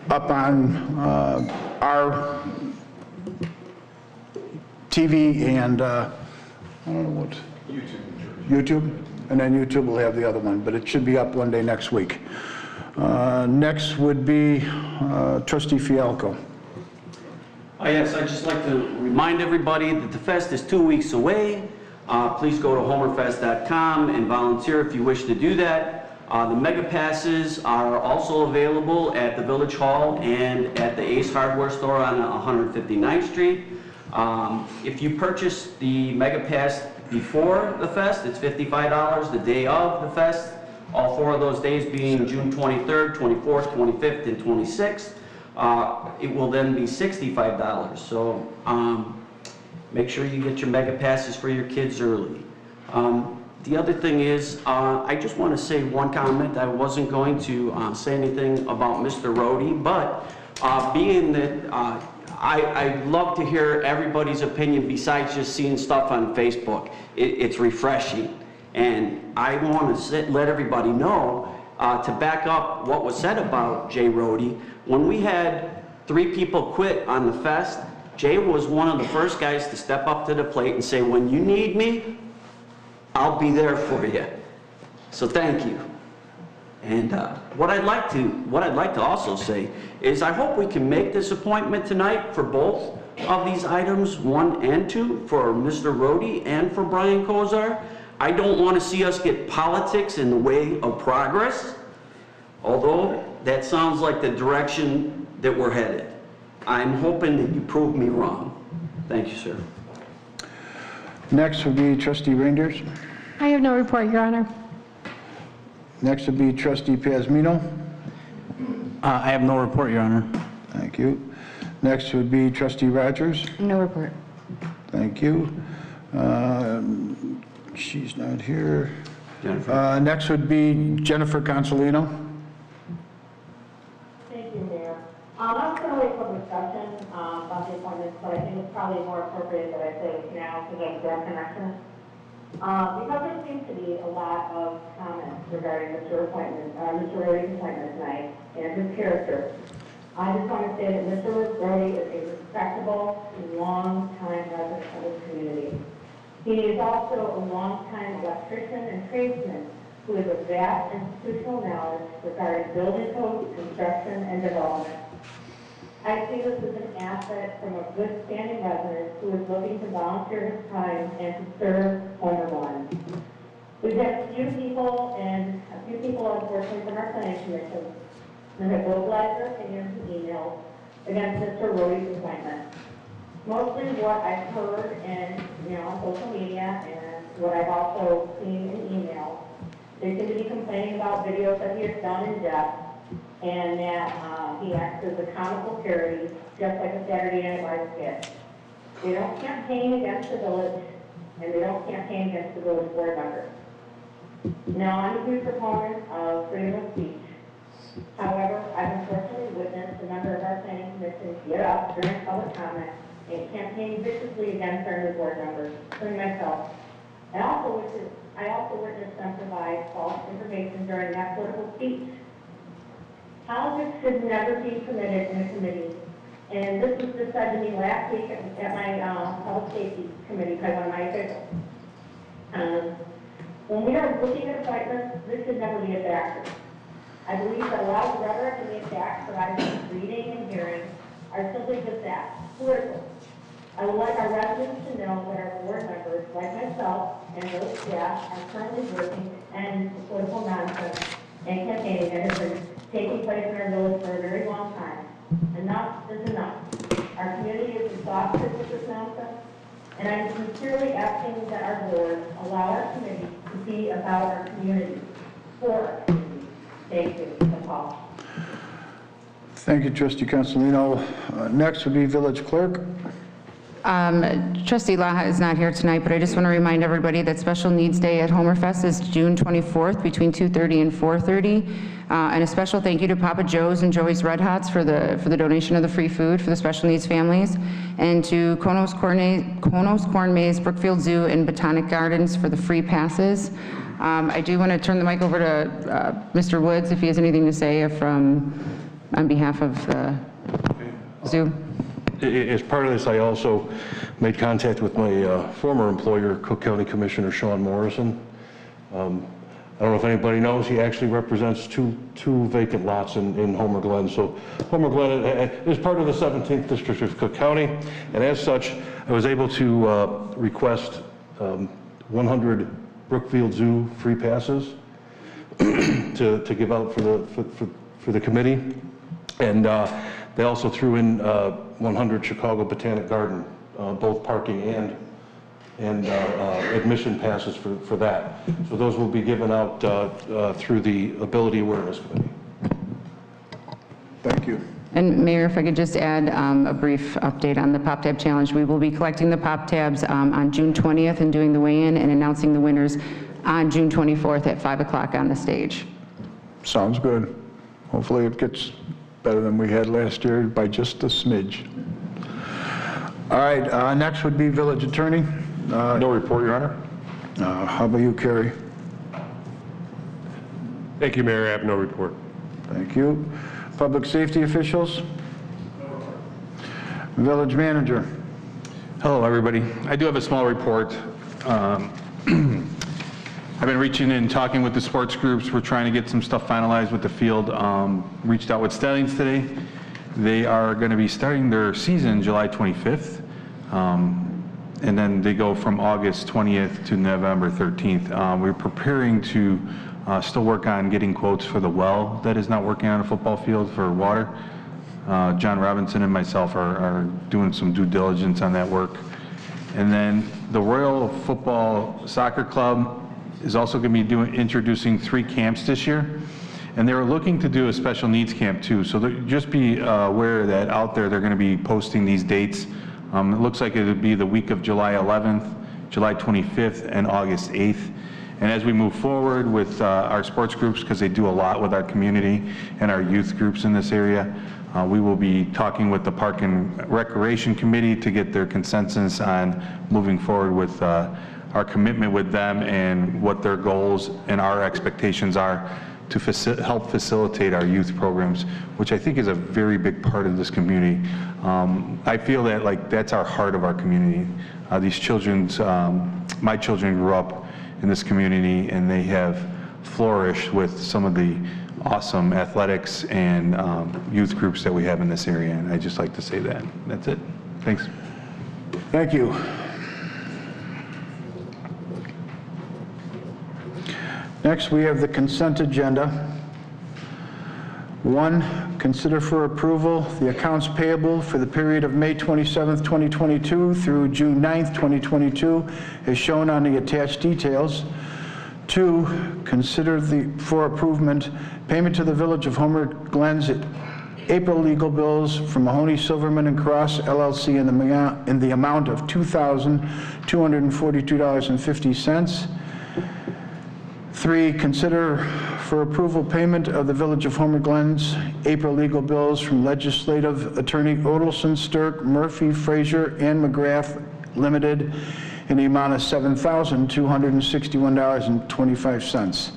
up on our TV and I don't know what. YouTube. And then YouTube will have the other one, but it should be up one day next week. Next would be Trustee Fialco. Yes, I'd just like to remind everybody that the fest is 2 weeks away. Please go to homerfest.com and volunteer if you wish to do that. The mega passes are also available at the Village Hall and at the Ace Hardware store on 159th Street. If you purchase the mega pass before the fest, it's $55. The day of the fest, all 4 of those days being June 23rd, 24th, 25th, and 26th, it will then be $65. So make sure you get your mega passes for your kids early. The other thing is, I just want to say one comment. I wasn't going to say anything about Mr. Rohde, but being that I love to hear everybody's opinion besides just seeing stuff on Facebook. It's refreshing. And I want to let everybody know, to back up what was said about Jay Rohde, when we had 3 people quit on the fest, Jay was one of the first guys to step up to the plate and say, when you need me, I'll be there for you. So thank you. And what I'd like to also say is I hope we can make this appointment tonight for both of these items, 1 and 2, for Mr. Rohde and for Brian Kozar. I don't want to see us get politics in the way of progress, although that sounds like the direction that we're headed. I'm hoping that you prove me wrong. Thank you, sir. Next would be Trustee Reindeers. I have no report, Your Honor. Next would be Trustee Pasmino. I have no report, Your Honor. Thank you. Next would be Trustee Rogers. No report. Thank you. She's not here. Next would be Jennifer Consolino. Thank you, Mayor. I was going to wait for discussion about the appointments, but I think it's probably more appropriate that I say it now because of their connection. Because there seems to be a lot of comments regarding Mr. Rohde's appointment tonight and his character, I just want to say that Mr. Rohde is a respectable, long-time resident of this community. He is also a long-time electrician and tradesman who has a vast institutional knowledge regarding building code, construction, and development. I see this as an asset from a good standing resident who is looking to volunteer his time and to serve Homer Glen. We've had a few people unfortunately from our planning commission who have vocalized their opinions and emails against Mr. Rody's appointment. Mostly what I've heard on social media and what I've also seen in emails, they seem to be complaining about videos that he has done in depth and that he acts as a comical parody, just like a Saturday Night Live skit. They don't campaign against the village, and they don't campaign against the village board members. Now, I'm a huge proponent of freedom of speech. However, I've unfortunately witnessed a member of our planning commission get up during public comment and campaign viciously against our new board members, including myself. I also witnessed them provide false information during that political speech. Politics should never be permitted in a committee, and this was just said to me last week at my public safety committee by one of my officials. When we are looking at appointments, this should never be a factor. I believe that a lot of the rhetoric and the attacks that I've been reading and hearing are simply just that, political. I would like our residents to know that our board members, like myself and those staff, are currently working to end the political nonsense and campaigning that has been taking place in our village for a very long time. Enough is enough. Our community is exhausted with this nonsense, and I'm sincerely asking that our board allow our committee to be about our community, for our community. Thank you. That's all. Thank you, Trustee Consolino. Next would be Village Clerk. Trustee Laha is not here tonight, but I just want to remind everybody that Special Needs Day at Homerfest is June 24th between 2:30 and 4:30. And a special thank you to Papa Joe's and Joey's Red Hots for the donation of the free food for the special needs families, and to Konos Corn Maze, Brookfield Zoo, and Botanic Gardens for the free passes. I do want to turn the mic over to Mr. Woods if he has anything to say on behalf of the zoo. As part of this, I also made contact with my former employer, Cook County Commissioner Sean Morrison. I don't know if anybody knows, he actually represents two vacant lots in Homer Glen. So Homer Glen is part of the 17th District of Cook County, and as such, I was able to request 100 Brookfield Zoo free passes to give out for the committee, and they also threw in 100 Chicago Botanic Garden, both parking and admission passes for that. So those will be given out through the Ability Awareness Committee. Thank you. And Mayor, if I could just add a brief update on the Pop Tab Challenge. We will be collecting the Pop Tabs on June 20th and doing the weigh-in and announcing the winners on June 24th at 5 o'clock on the stage. Sounds good. Hopefully it gets better than we had last year by just a smidge. All right, next would be Village Attorney. No report, Your Honor. How about you, Kerry? Thank you, Mayor. I have no report. Thank you. Public safety officials? Village manager. Hello, everybody. I do have a small report. I've been reaching in, talking with the sports groups. We're trying to get some stuff finalized with the field. Reached out with Stellings today. They are going to be starting their season July 25th. And then they go from August 20th to November 13th. We're preparing to still work on getting quotes for the well that is not working on a football field for water. John Robinson and myself are doing some due diligence on that work. And then the Royal Football Soccer Club is also going to be introducing 3 camps this year. And they were looking to do a special needs camp too. So just be aware that out there they're going to be posting these dates. It looks like it would be the week of July 11th, July 25th, and August 8th. And as we move forward with our sports groups, because they do a lot with our community and our youth groups in this area, we will be talking with the Park and Recreation Committee to get their consensus on moving forward with our commitment with them and what their goals and our expectations are to help facilitate our youth programs, which I think is a very big part of this community. I feel that that's our heart of our community. These children's, my children grew up in this community, and they have flourish with some of the awesome athletics and youth groups that we have in this area, and I'd just like to say that. That's it. Thanks. Thank you. Next, we have the consent agenda. 1, consider for approval the accounts payable for the period of May 27th, 2022 through June 9th, 2022, as shown on the attached details. 2, consider for approval payment to the Village of Homer Glen's April legal bills from Mahoney, Silverman and Cross LLC in the amount of $2,242.50. 3, consider for approval payment of the Village of Homer Glen's April legal bills from Legislative Attorney Odelson, Stirk, Murphy, Frazier, and McGrath Limited in the amount of $7,261.25.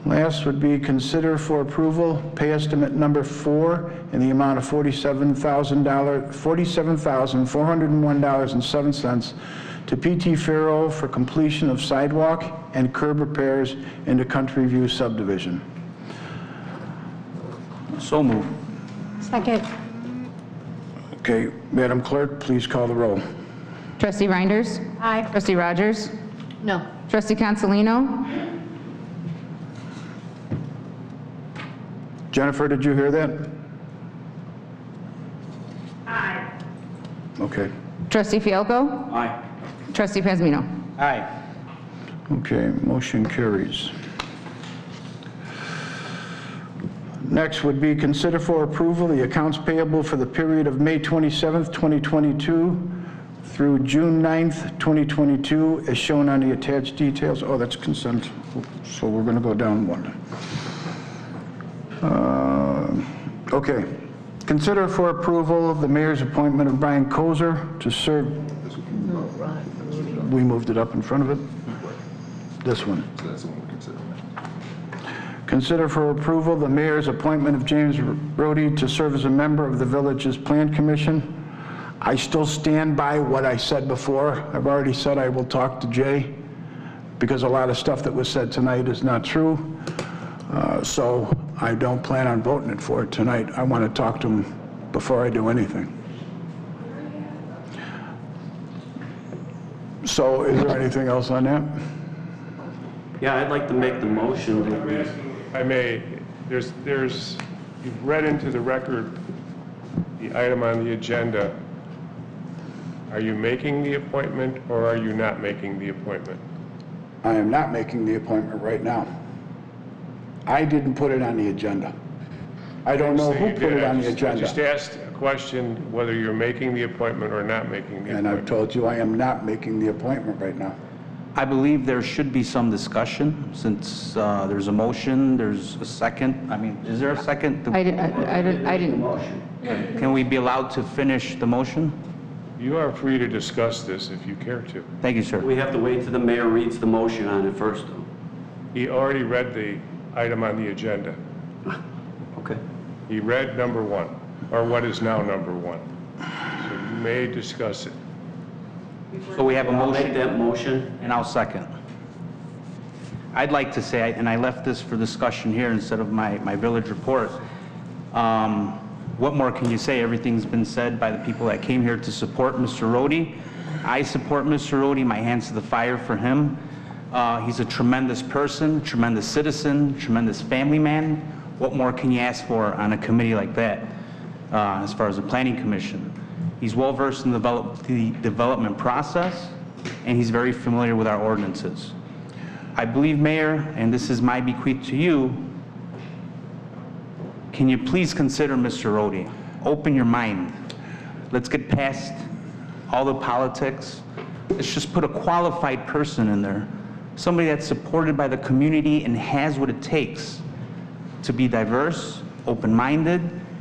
Last would be consider for approval pay estimate number 4 in the amount of $47,401.07 to PT Farrow for completion of sidewalk and curb repairs into Country View subdivision. So moved. Second. Okay, Madam Clerk, please call the roll. Trustee Reinders? Aye. Trustee Rogers? No. Trustee Consolino? Jennifer, did you hear that? Aye. Okay. Trustee Fialko? Aye. Trustee Pazmino? Aye. Okay, motion carries. Next would be consider for approval the accounts payable for the period of May 27th, 2022 through June 9th, 2022, as shown on the attached details. Oh, that's consent, so we're going to go down one. Okay. Consider for approval the mayor's appointment of Brian Kozer to serve. We moved it up in front of it. This one. Consider for approval the mayor's appointment of James Rhodey to serve as a member of the village's Plan Commission. I still stand by what I said before. I've already said I will talk to Jay because a lot of stuff that was said tonight is not true. So I don't plan on voting it for it tonight. I want to talk to him before I do anything. So is there anything else on that? Yeah, I'd like to make the motion that we... If I may, you've read into the record the item on the agenda. Are you making the appointment or are you not making the appointment? I am not making the appointment right now. I didn't put it on the agenda. I don't know who put it on the agenda. I just asked a question whether you're making the appointment or not making the appointment. And I've told you I am not making the appointment right now. I believe there should be some discussion since there's a motion, there's a second. I mean, is there a second? I didn't. Can we be allowed to finish the motion? You are free to discuss this if you care to. Thank you, sir. We have to wait till the mayor reads the motion on it first, though. He already read the item on the agenda. Okay. He read number 1, or what is now number 1. So you may discuss it. So we have a I'll motion. make that motion. And I'll second. I'd like to say, and I left this for discussion here instead of my village report, what more can you say? Everything's been said by the people that came here to support Mr. Rhodey. I support Mr. Rhodey, my hands to the fire for him. He's a tremendous person, tremendous citizen, tremendous family man. What more can you ask for on a committee like that, as far as the Planning Commission? He's well-versed in the development process, and he's very familiar with our ordinances. I believe, Mayor, and this is my bequeath to you, can you please consider Mr. Rhodey? Open your mind. Let's get past all the politics. Let's just put a qualified person in there, somebody that's supported by the community and has what it takes to be diverse, open-minded,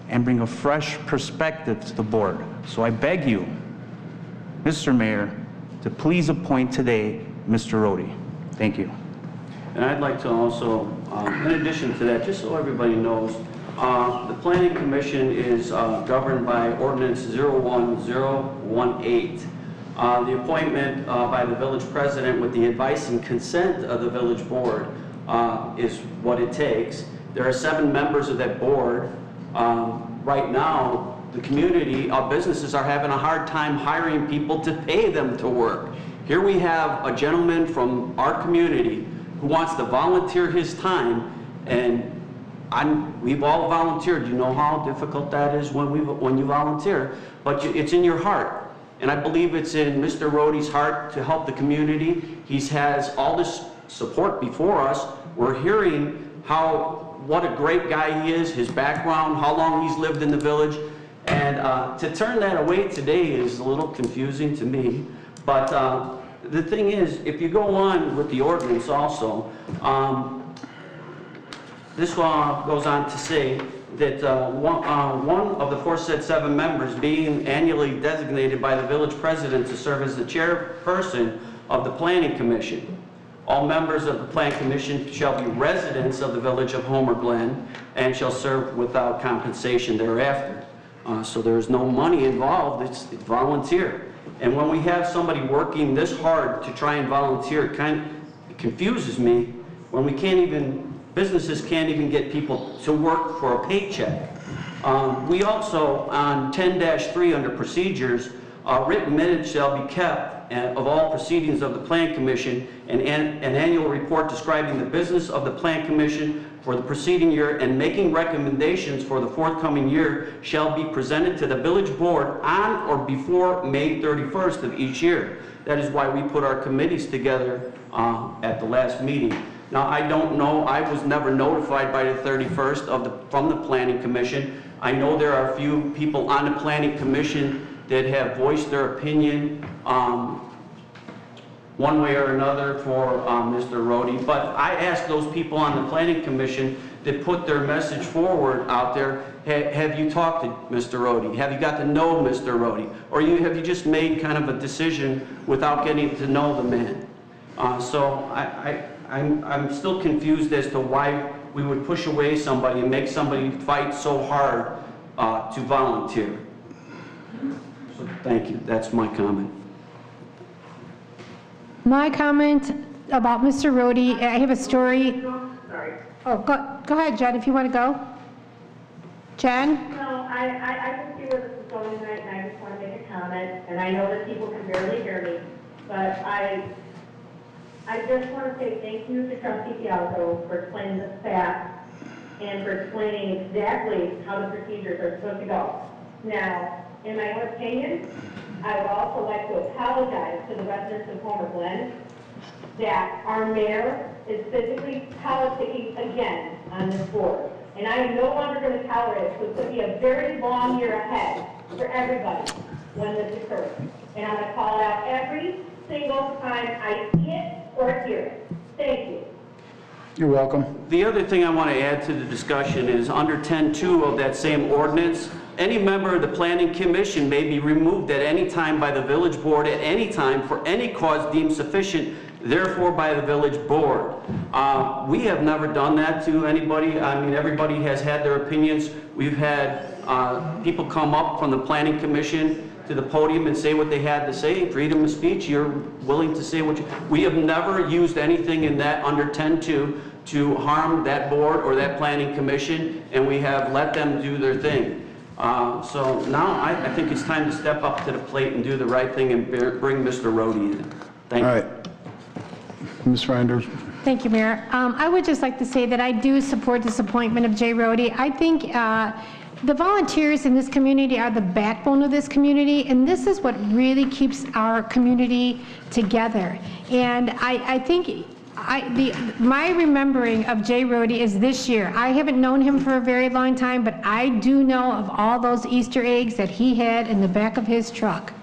and bring a fresh perspective to the board. So I beg you, Mr. Mayor, to please appoint today Mr. Rhodey. Thank you. And I'd like to also, in addition to that, just so everybody knows, the Planning Commission is governed by Ordinance 01018. The appointment by the village president with the advice and consent of the village board is what it takes. There are 7 members of that board. Right now, the community, businesses are having a hard time hiring people to pay them to work. Here we have a gentleman from our community who wants to volunteer his time, and we've all volunteered. You know how difficult that is when you volunteer, but it's in your heart. And I believe it's in Mr. Rohde's heart to help the community. He has all this support before us. We're hearing what a great guy he is, his background, how long he's lived in the village. And to turn that away today is a little confusing to me. But the thing is, if you go on with the ordinance also, this goes on to say that one of the aforesaid 7 members being annually designated by the village president to serve as the chairperson of the planning commission. All members of the Plan Commission shall be residents of the village of Homer Glen and shall serve without compensation thereafter. So there's no money involved, it's volunteer. And when we have somebody working this hard to try and volunteer, it confuses me when businesses can't even get people to work for a paycheck. We also, on 10-3 under procedures, written minutes shall be kept of all proceedings of the Plan Commission, and an annual report describing the business of the Plan Commission for the preceding year and making recommendations for the forthcoming year shall be presented to the village board on or before May 31st of each year. That is why we put our committees together at the last meeting. Now, I don't know, I was never notified by the 31st from the Planning Commission. I know there are a few people on the Planning Commission that have voiced their opinion one way or another for Mr. Rohde, but I asked those people on the Planning Commission that put their message forward out there, have you talked to Mr. Rohde? Have you got to know Mr. Rohde? Or have you just made kind of a decision without getting to know the man? So I'm still confused as to why we would push away somebody and make somebody fight so hard to volunteer. So thank you, that's my comment. My comment about Mr. Rohde, I have a story. Sorry. Oh, go ahead, Jen, if you want to go. Jen? No, I can see where this is going tonight, and I just want to make a comment, and I know that people can barely hear me, but I just want to say thank you to Trustee Fialco for explaining the facts and for explaining exactly how the procedures are supposed to go. Now, in my own opinion, I would also like to apologize to the residents of Homer Glen that our mayor is physically politicking again on this board. And I am no longer going to tolerate it, so it's going to be a very long year ahead for everybody when this occurs. And I'm going to call it out every single time I see it or hear it. Thank you. You're welcome. The other thing I want to add to the discussion is under 10.2 of that same ordinance, any member of the Planning Commission may be removed at any time by the village board at any time for any cause deemed sufficient, therefore by the village board. We have never done that to anybody. I mean, everybody has had their opinions. We've had people come up from the Planning Commission to the podium and say what they had to say. Freedom of speech, you're willing to say what you... We have never used anything in that under 10.2 to harm that board or that Planning Commission, and we have let them do their thing. So now I think it's time to step up to the plate and do the right thing and bring Mr. Rohde in. Thank you. All right. Ms. Reinders. Thank you, Mayor. I would just like to say that I do support this appointment of Jay Rohde. I think the volunteers in this community are the backbone of this community, and this is what really keeps our community together. And I think my remembering of Jay Rohde is this year. I haven't known him for a very long time, but I do know of all those Easter eggs that he had in the back of his truck.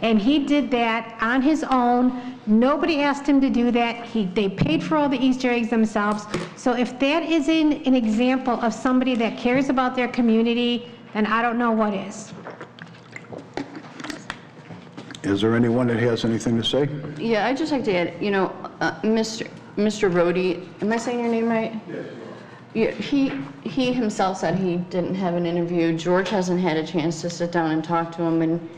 And he did that on his own. Nobody asked him to do that. They paid for all the Easter eggs themselves. So if that isn't an example of somebody that cares about their community, then I don't know what is. Is there anyone that has anything to say? Yeah, I'd just like to add, Mr. Rohde, am I saying your name right? Yes. Yeah, he himself said he didn't have an interview. George hasn't had a chance to sit down and talk to him, and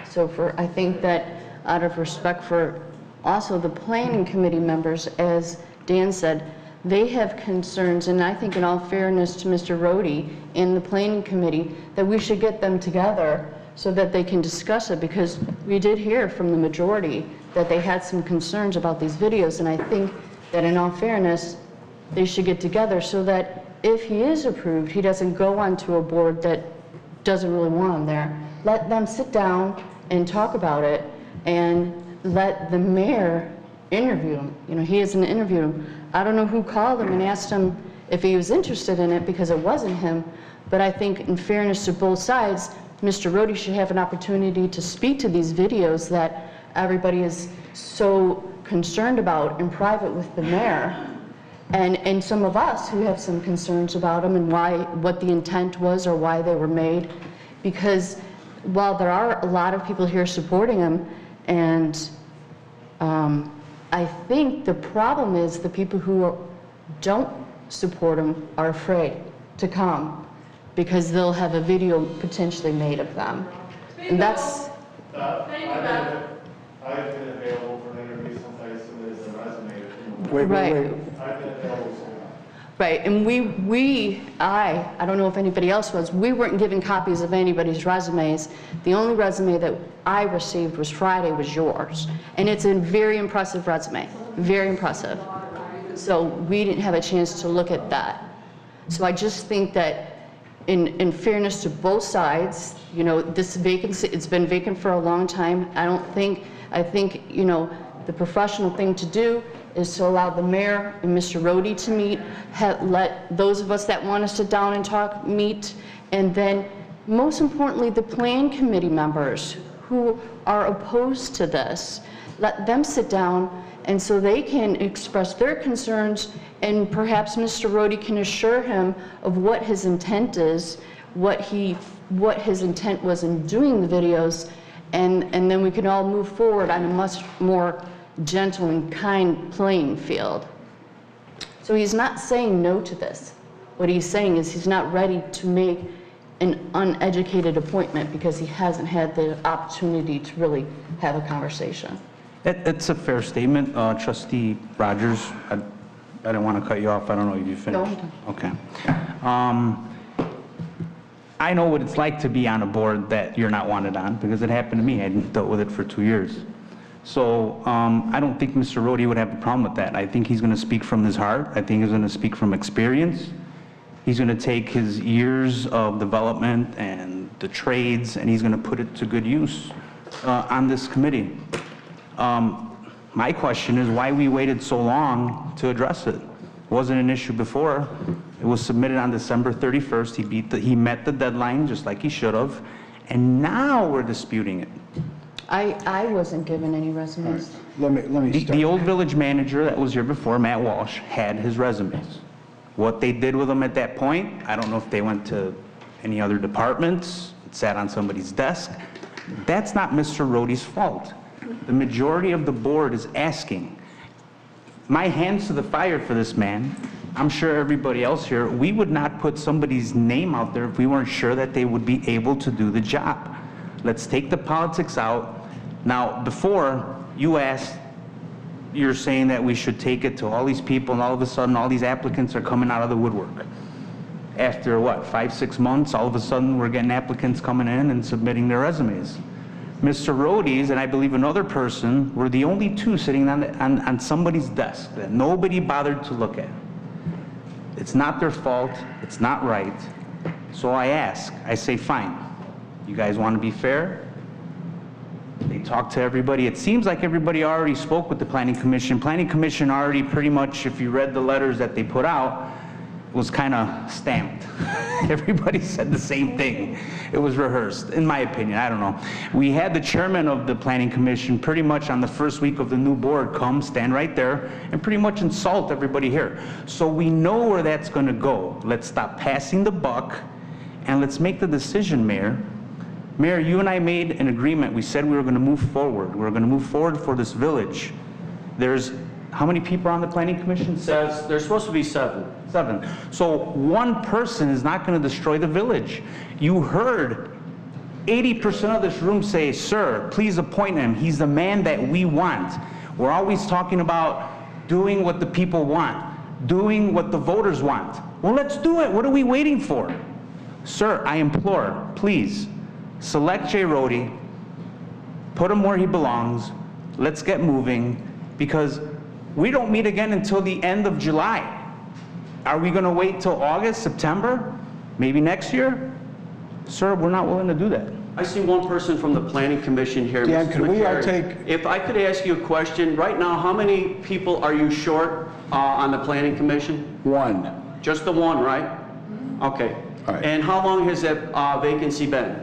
so I think that out of respect for also the planning committee members, as Dan said, they have concerns, and I think in all fairness to Mr. Rohde and the planning committee, that we should get them together so that they can discuss it, because we did hear from the majority that they had some concerns about these videos, and I think that in all fairness, they should get together so that if he is approved, he doesn't go onto a board that doesn't really want him there. Let them sit down and talk about it, and let the mayor interview him. You know, he hasn't interviewed him. I don't know who called him and asked him if he was interested in it, because it wasn't him, but I think in fairness to both sides, Mr. Rohde should have an opportunity to speak to these videos that everybody is so concerned about in private with the mayor, and some of us who have some concerns about them and what the intent was or why they were made. Because while there are a lot of people here supporting him, and I think the problem is the people who don't support him are afraid to come because they'll have a video potentially made of them. And that's... I've been available for an interview since I submitted the resume. Right. I've been available so long. Right, and I don't know if anybody else was, we weren't given copies of anybody's resumes. The only resume that I received was Friday, was yours. And it's a very impressive resume, very impressive. So we didn't have a chance to look at that. So I just think that in fairness to both sides, you know, this vacancy, it's been vacant for a long time. I think, you know, the professional thing to do is to allow the mayor and Mr. Rohde to meet, let those of us that want to sit down and talk meet, and then most importantly, the plan committee members who are opposed to this, let them sit down and so they can express their concerns, and perhaps Mr. Rohde can assure him of what his intent is, what his intent was in doing the videos, and then we can all move forward on a much more gentle and kind playing field. So he's not saying no to this. What he's saying is he's not ready to make an uneducated appointment because he hasn't had the opportunity to really have a conversation. It's a fair statement, Trustee Rogers. I didn't want to cut you off. I don't know if you finished. No. Okay. I know what it's like to be on a board that you're not wanted on, because it happened to me. I dealt with it for 2 years. So I don't think Mr. Rohde would have a problem with that. I think he's going to speak from his heart. I think he's going to speak from experience. He's going to take his years of development and the trades, and he's going to put it to good use on this committee. My question is why we waited so long to address it. It wasn't an issue before. It was submitted on December 31st. He met the deadline just like he should have, and now we're disputing it. I wasn't given any resumes. Let me start. The old village manager that was here before, Matt Walsh, had his resumes. What they did with them at that point, I don't know if they went to any other departments, it sat on somebody's desk. That's not Mr. Rohde's fault. The majority of the board is asking. My hands to the fire for this man. I'm sure everybody else here, we would not put somebody's name out there if we weren't sure that they would be able to do the job. Let's take the politics out. Now, before you asked, you're saying that we should take it to all these people, and all of a sudden all these applicants are coming out of the woodwork. After what, 5-6 months, all of a sudden we're getting applicants coming in and submitting their resumes. Mr. Rohde's and I believe another person were the only two sitting on somebody's desk that nobody bothered to look at. It's not their fault, it's not right. So I ask, I say, fine, you guys want to be fair? They talk to everybody. It seems like everybody already spoke with the Planning Commission. Planning Commission already pretty much, if you read the letters that they put out, was kind of stamped. Everybody said the same thing. It was rehearsed, in my opinion. I don't know. We had the chairman of the Planning Commission pretty much on the first week of the new board come, stand right there, and pretty much insult everybody here. So we know where that's going to go. Let's stop passing the buck, and let's make the decision, Mayor. Mayor, you and I made an agreement. We said we were going to move forward. We were going to move forward for this village. There's how many people are on the Planning Commission? There's supposed to be 7. 7. So one person is not going to destroy the village. You heard 80% of this room say, sir, please appoint him. He's the man that we want. We're always talking about doing what the people want. doing what the voters want. Well, let's do it. What are we waiting for? Sir, I implore, please, select Jay Rhodey, put him where he belongs, let's get moving, because we don't meet again until the end of July. Are we gonna wait till August, September, maybe next year? Sir, we're not willing to do that. I see one person from the Planning Commission here. Dan, Mrs. can we all McCary. If I could ask you a question, right now, how many people are you short on the Planning Commission? One. Just the one, right? Okay. All right. And how long has that vacancy been?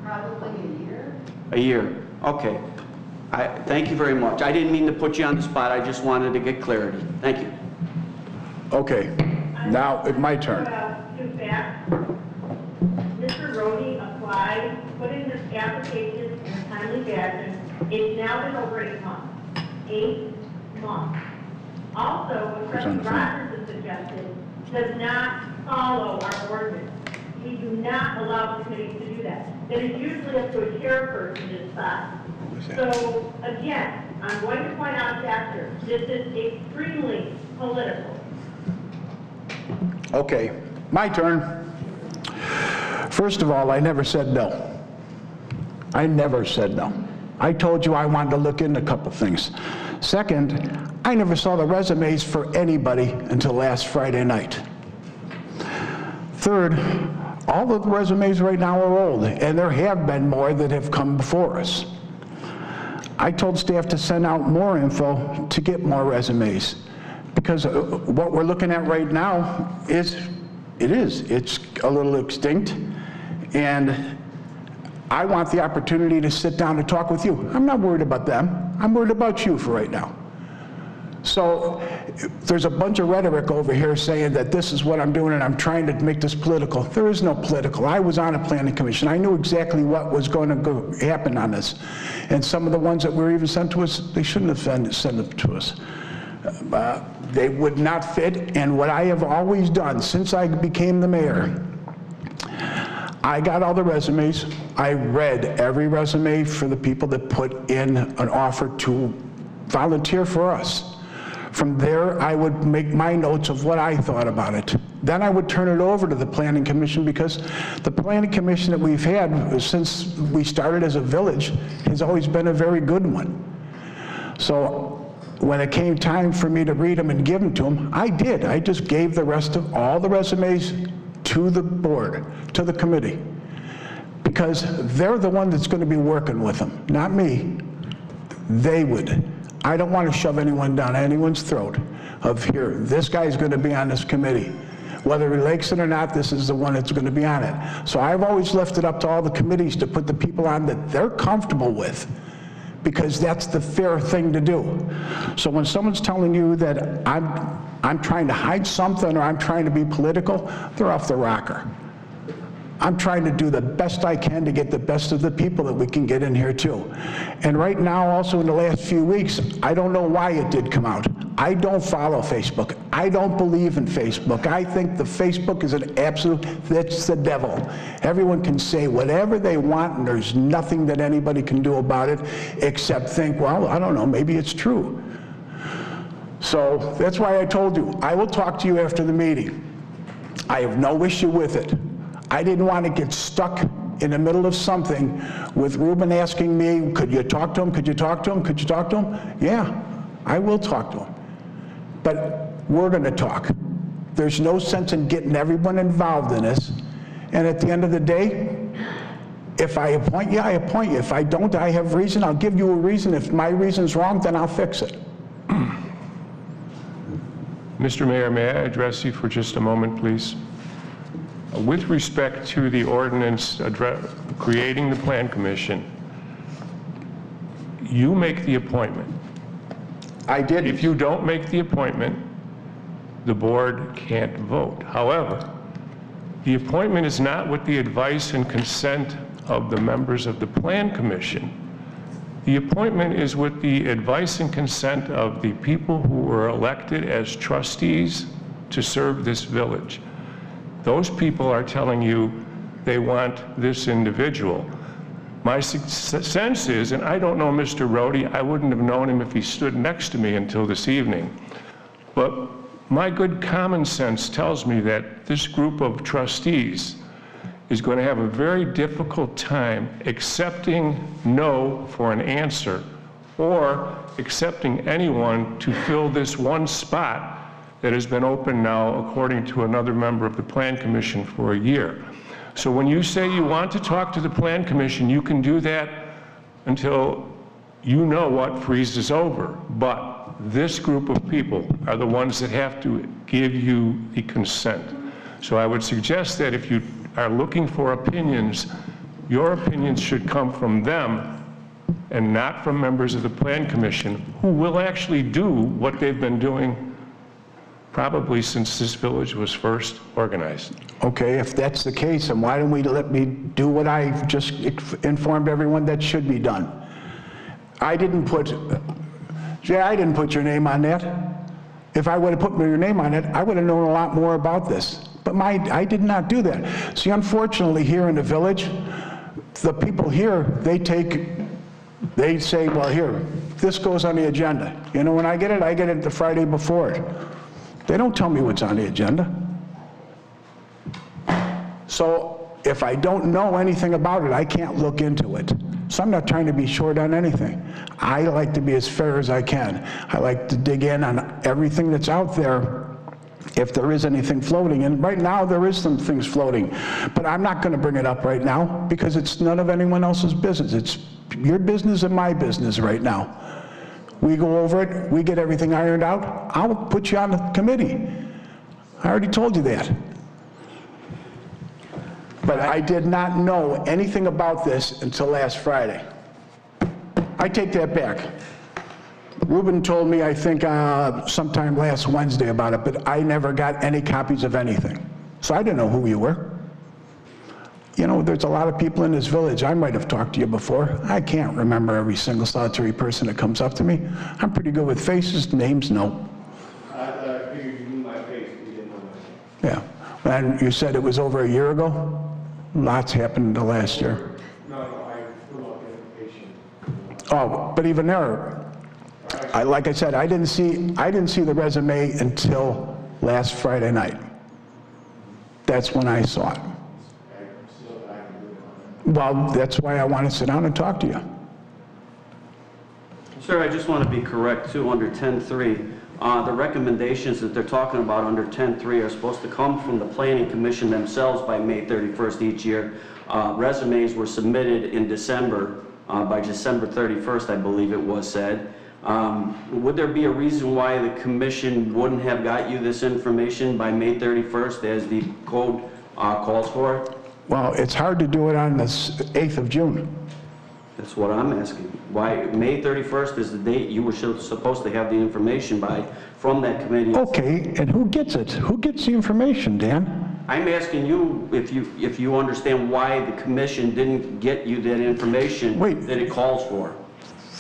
Probably a year. A year. Okay. Thank you very much. I didn't mean to put you on the spot. I just wanted to get clarity. Thank you. Okay, now it's my turn. Two facts. Mr. Rhodey applied, put in his application in a timely fashion. It's now been over 8 months. 8 months. Also, what Trustee Rogers has suggested does not follow our ordinance. We do not allow committees to do that. That is usually up to a chairperson to decide. So, again, I'm going to point out factors. This is extremely political. Okay, my turn. First of all, I never said no. I never said no. I told you I wanted to look into a couple things. Second, I never saw the resumes for anybody until last Friday night. Third, all of the resumes right now are old, and there have been more that have come before us. I told staff to send out more info to get more resumes, because what we're looking at right now is, it's a little extinct, and I want the opportunity to sit down and talk with you. I'm not worried about them. I'm worried about you for right now. So there's a bunch of rhetoric over here saying that this is what I'm doing and I'm trying to make this political. There is no political. I was on a planning commission. I knew exactly what was going to happen on this. And some of the ones that were even sent to us, they shouldn't have sent them to us. They would not fit. And what I have always done since I became the mayor, I got all the resumes. I read every resume for the people that put in an offer to volunteer for us. From there, I would make my notes of what I thought about it. Then I would turn it over to the Planning Commission, because the Planning Commission that we've had since we started as a village has always been a very good one. So when it came time for me to read them and give them to them, I did. I just gave the rest of all the resumes to the board, to the committee, because they're the one that's going to be working with them, not me. They would. I don't want to shove anyone down anyone's throat of here, this guy's going to be on this committee. Whether he likes it or not, this is the one that's going to be on it. So I've always left it up to all the committees to put the people on that they're comfortable with, because that's the fair thing to do. So when someone's telling you that I'm trying to hide something or I'm trying to be political, they're off the rocker. I'm trying to do the best I can to get the best of the people that we can get in here too. And right now, also in the last few weeks, I don't know why it did come out. I don't follow Facebook. I don't believe in Facebook. I think the Facebook is an absolute, that's the devil. Everyone can say whatever they want and there's nothing that anybody can do about it except think, well, I don't know, maybe it's true. So that's why I told you, I will talk to you after the meeting. I have no issue with it. I didn't want to get stuck in the middle of something with Ruben asking me, could you talk to him? Could you talk to him? Could you talk to him? Yeah, I will talk to him. But we're going to talk. There's no sense in getting everyone involved in this. And at the end of the day, if I appoint you, I appoint you. If I don't, I have reason. I'll give you a reason. If my reason's wrong, then I'll fix it. Mr. Mayor, may I address you for just a moment, please? With respect to the ordinance creating the Plan Commission, you make the appointment. I did. If you don't make the appointment, the board can't vote. However, the appointment is not with the advice and consent of the members of the Plan Commission. The appointment is with the advice and consent of the people who were elected as trustees to serve this village. Those people are telling you they want this individual. My sense is, and I don't know Mr. Rohde, I wouldn't have known him if he stood next to me until this evening, but my good common sense tells me that this group of trustees is going to have a very difficult time accepting no for an answer or accepting anyone to fill this one spot that has been open now, according to another member of the Plan Commission, for a year. So when you say you want to talk to the Plan Commission, you can do that until you know what freezes over. But this group of people are the ones that have to give you the consent. So I would suggest that if you are looking for opinions, your opinions should come from them and not from members of the Plan Commission, who will actually do what they've been doing probably since this village was first organized. Okay, if that's the case, then why don't we let me do what I've just informed everyone that should be done? I didn't put, Jay, I didn't put your name on that. If I would have put your name on it, I would have known a lot more about this. But I did not do that. See, unfortunately, here in the village, the people here, they say, well, here, this goes on the agenda. You know, when I get it the Friday before it. They don't tell me what's on the agenda. So if I don't know anything about it, I can't look into it. So I'm not trying to be short on anything. I like to be as fair as I can. I like to dig in on everything that's out there if there is anything floating. And right now there is some things floating, but I'm not going to bring it up right now because it's none of anyone else's business. It's your business and my business right now. We go over it, we get everything ironed out, I'll put you on the committee. I already told you that. But I did not know anything about this until last Friday. I take that back. Ruben told me, I think, sometime last Wednesday about it, but I never got any copies of anything. So I didn't know who you were. You know, there's a lot of people in this village. I might have talked to you before. I can't remember every single solitary person that comes up to me. I'm pretty good with faces, names, no. I figured you knew my face, but you didn't know my name. Yeah. And you said it was over a year ago? Lots happened in the last year. No, I flew up information. Oh, but even there, like I said, I didn't see the resume until last Friday night. That's when I saw it. Well, that's why I want to sit down and talk to you. Sir, I just want to be correct too, under 10.3. The recommendations that they're talking about under 10.3 are supposed to come from the Planning Commission themselves by May 31st each year. Resumes were submitted in December, by December 31st, I believe it was said. Would there be a reason why the commission wouldn't have got you this information by May 31st as the code calls for it? Well, it's hard to do it on the 8th of June. That's what I'm asking. Why May 31st is the date you were supposed to have the information by from that committee? Okay, and who gets it? Who gets the information, Dan? I'm asking you if you understand why the commission didn't get you that information that it calls for.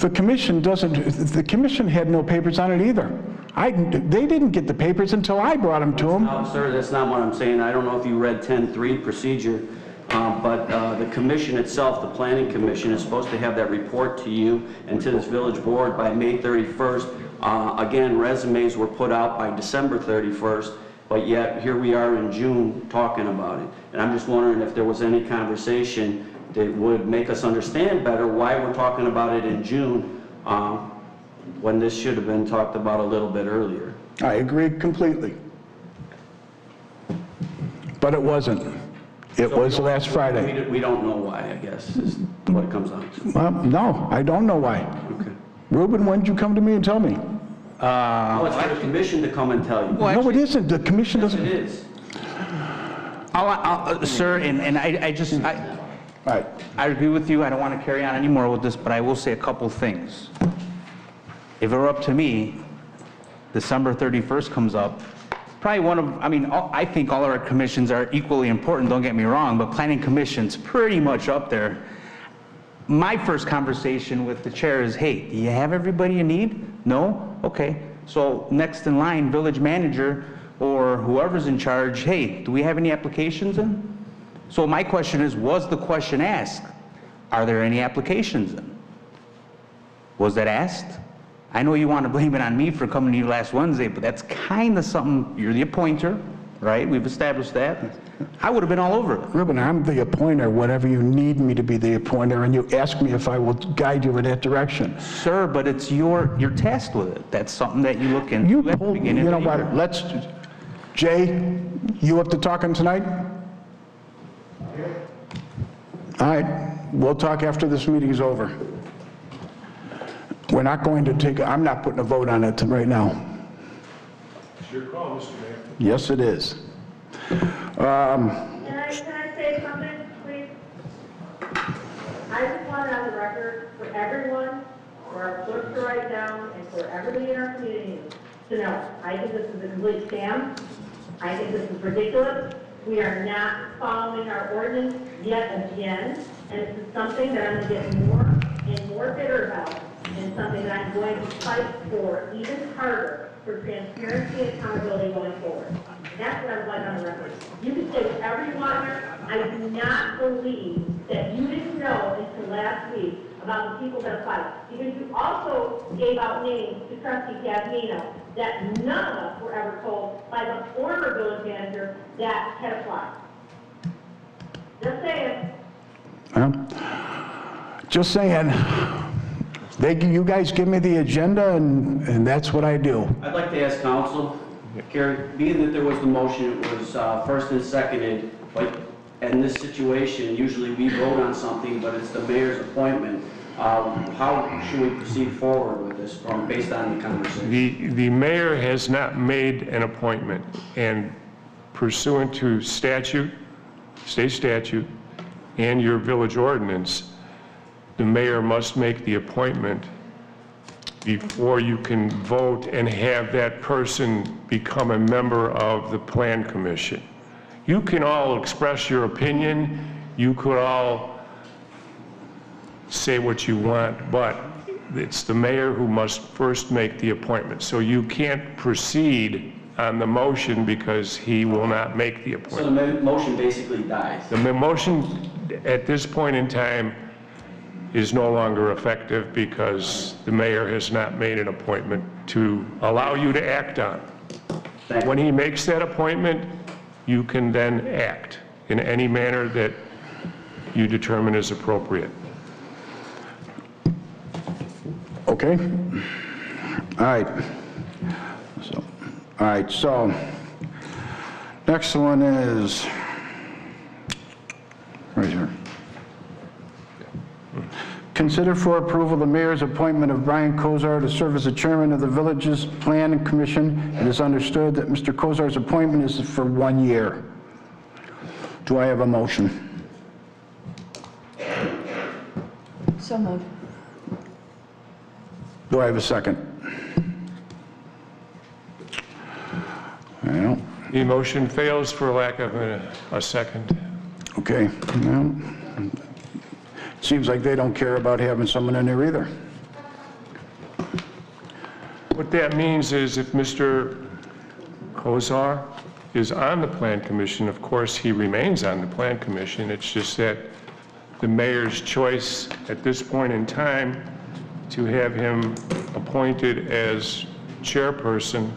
The commission doesn't, the commission had no papers on it either. They didn't get the papers until I brought them to them. No, sir, that's not what I'm saying. I don't know if you read 10.3 procedure, but the commission itself, the Planning Commission, is supposed to have that report to you and to this village board by May 31st. Again, resumes were put out by December 31st, but yet here we are in June talking about it. And I'm just wondering if there was any conversation that would make us understand better why we're talking about it in June when this should have been talked about a little bit earlier. I agree completely. But it wasn't. It was last Friday. We don't know why, I guess, is what it comes down to. Well, no, I don't know why. Okay. Ruben, when did you come to me and tell me? Well, it's for the commission to come and tell you. No, it isn't. The commission doesn't. It is. Sir, and I agree with you. I don't want to carry on anymore with this, but I will say a couple things. If it were up to me, December 31st comes up. Probably I think all of our commissions are equally important, don't get me wrong, but Planning Commission's pretty much up there. My first conversation with the chair is, hey, do you have everybody you need? No? Okay. So next in line, village manager or whoever's in charge, hey, do we have any applications in? So my question is, was the question asked? Are there any applications in? Was that asked? I know you want to blame it on me for coming to you last Wednesday, but that's kind of something, you're the appointer, right? We've established that. I would have been all over it. Ruben, I'm the appointer whenever you need me to be the appointer, and you ask me if I will guide you in that direction. Sir, but it's you're tasked with it. That's something that you look into at the beginning You know of the what, year. Jay, you up to talking tonight? All right, we'll talk after this meeting's over. We're not going to take, I'm not putting a vote on it right now. It's your call, Mr. Mayor. Yes, it is. Can I say something, please? I just want it on the record for everyone, for our clerk to write down, and for everybody in our community to know. I think this is a complete scam. I think this is ridiculous. We are not following our ordinance yet again, and this is something that I'm going to get more and more bitter about, and something that I'm going to fight for even harder for transparency and accountability going forward. And that's what I would like on the record. You can say whatever you want here. I do not believe that you didn't know until last week about the people that applied. Because you also gave out names to Trustee Gazzino that none of us were ever told by the former village manager that had applied. Just saying. Just saying. You guys give me the agenda, and that's what I do. I'd like to ask council, Carrie, being that there was the motion, it was first and seconded, but in this situation, usually we vote on something, but it's the mayor's appointment. How should we proceed forward with this based on the conversation? The mayor has not made an appointment, and pursuant to statute, state statute, and your village ordinance, the mayor must make the appointment before you can vote and have that person become a member of the plan commission. You can all express your opinion, you could all say what you want, but it's the mayor who must first make the appointment. So you can't proceed on the motion because he will not make the appointment. So the motion basically dies? The motion at this point in time is no longer effective because the mayor has not made an appointment to allow you to act on. When he makes that appointment, you can then act in any manner that you determine is appropriate. Okay? All right, so next one is right here. Consider for approval the mayor's appointment of Brian Kozar to serve as the chairman of the village's plan commission. It is understood that Mr. Kozar's appointment is for 1 year. Do I have a motion? So moved. Do I have a second? Well, the motion fails for lack of a second. Okay. Well, seems like they don't care about having someone in there either. What that means is if Mr. Kozar is on the plan commission, of course he remains on the plan commission. It's just that the mayor's choice at this point in time to have him appointed as chairperson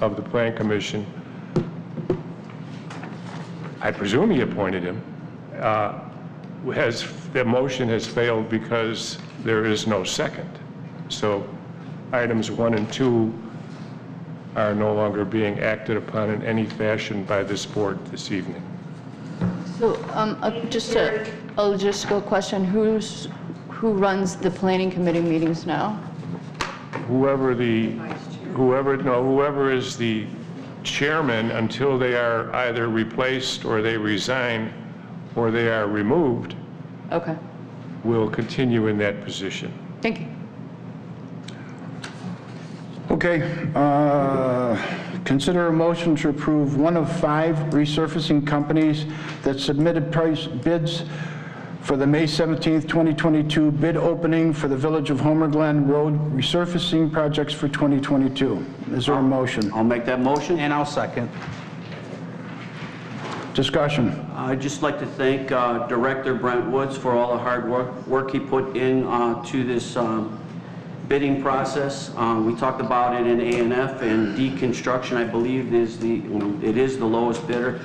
of the plan commission, I presume he appointed him, the motion has failed because there is no second. So items 1 and 2 are no longer being acted upon in any fashion by this board this evening. So just a logistical question, who runs the planning committee meetings now? Whoever is the chairman until they are either replaced or they resign or they are removed. Okay. Will continue in that position. Thank you. Okay. Consider a motion to approve 1 of 5 resurfacing companies that submitted price bids for the May 17th, 2022 bid opening for the Village of Homer Glen Road resurfacing projects for 2022. Is there a motion? I'll make that motion. And I'll second. Discussion. I'd just like to thank Director Brent Woods for all the hard work he put in to this bidding process. We talked about it in A&F, and deconstruction, I believe, it is the lowest bidder.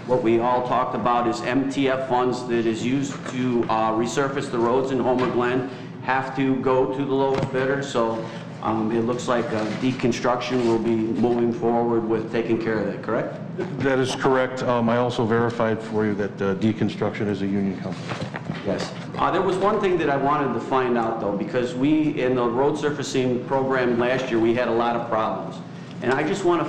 What we all talked about is MTF funds that is used to resurface the roads in Homer Glen have to go to the lowest bidder. So it looks like deconstruction will be moving forward with taking care of that, correct? That is correct. I also verified for you that deconstruction is a union company. Yes. There was one thing that I wanted to find out, though, because we, in the road surfacing program last year, we had a lot of problems. And I just want to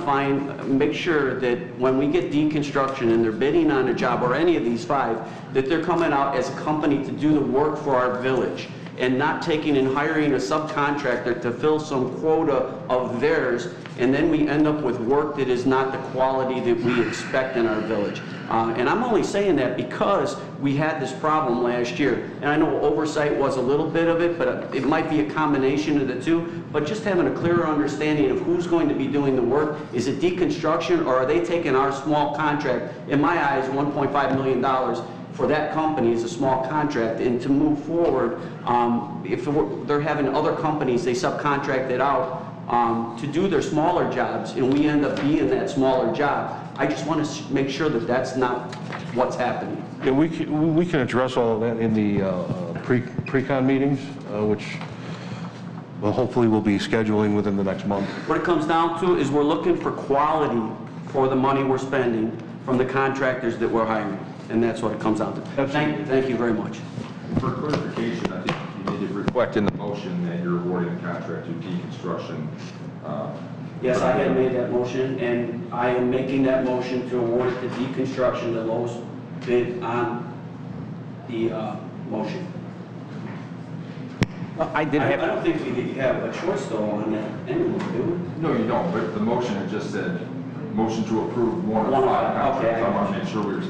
make sure that when we get deconstruction and they're bidding on a job, or any of these 5, that they're coming out as a company to do the work for our village, and not taking and hiring a subcontractor to fill some quota of theirs, and then we end up with work that is not the quality that we expect in our village. And I'm only saying that because we had this problem last year. And I know oversight was a little bit of it, but it might be a combination of the two. But just having a clearer understanding of who's going to be doing the work. Is it deconstruction, or are they taking our small contract? In my eyes, $1.5 million for that company is a small contract. And to move forward, if they're having other companies, they subcontract it out to do their smaller jobs, and we end up being that smaller job. I just want to make sure that that's not what's happening. Yeah, we can address all of that in the pre-con meetings, which well, hopefully we'll be scheduling within the next month. What it comes down to is we're looking for quality for the money we're spending from the contractors that we're hiring, and that's what it comes down to. Thank you very much. For clarification, I think you need to reflect in the motion that you're awarding the contract to deconstruction. Yes, I had made that motion, and I am making that motion to award it to deconstruction, the lowest bid on the motion. Well, I don't think we have a choice though on that anymore, do we? No, you don't, but the motion had just said, motion to approve one of 5 contracts. Okay. I want to make sure we're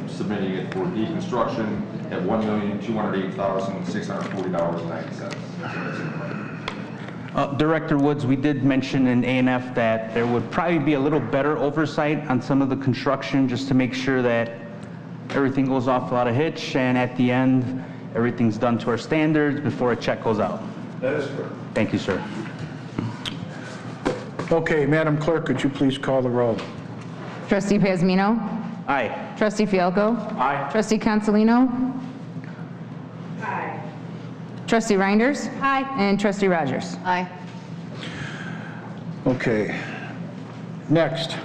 submitting it for deconstruction at $1,208,640.90. Director Woods, we did mention in A&F that there would probably be a little better oversight on some of the construction, just to make sure that everything goes off without a hitch, and at the end, everything's done to our standards before a check goes out. That is correct. Thank you, sir. Okay, Madam Clerk, could you please call the roll? Trustee Pazmino? Aye. Trustee Fialko? Aye. Trustee Consolino? Aye. Trustee Reinders? Aye. And Trustee Rogers? Aye. Okay. Next,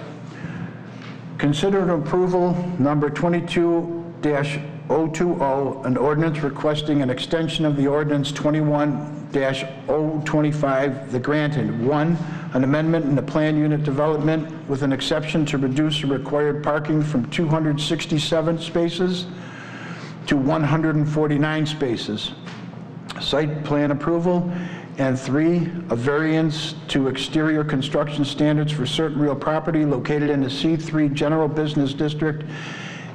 consider an approval number 22-020, an ordinance requesting an extension of the ordinance 21-025, the granted. 1, an amendment in the plan unit development with an exception to reduce the required parking from 267 spaces to 149 spaces. Site plan approval. And 3, a variance to exterior construction standards for certain real property located in the C3 General Business District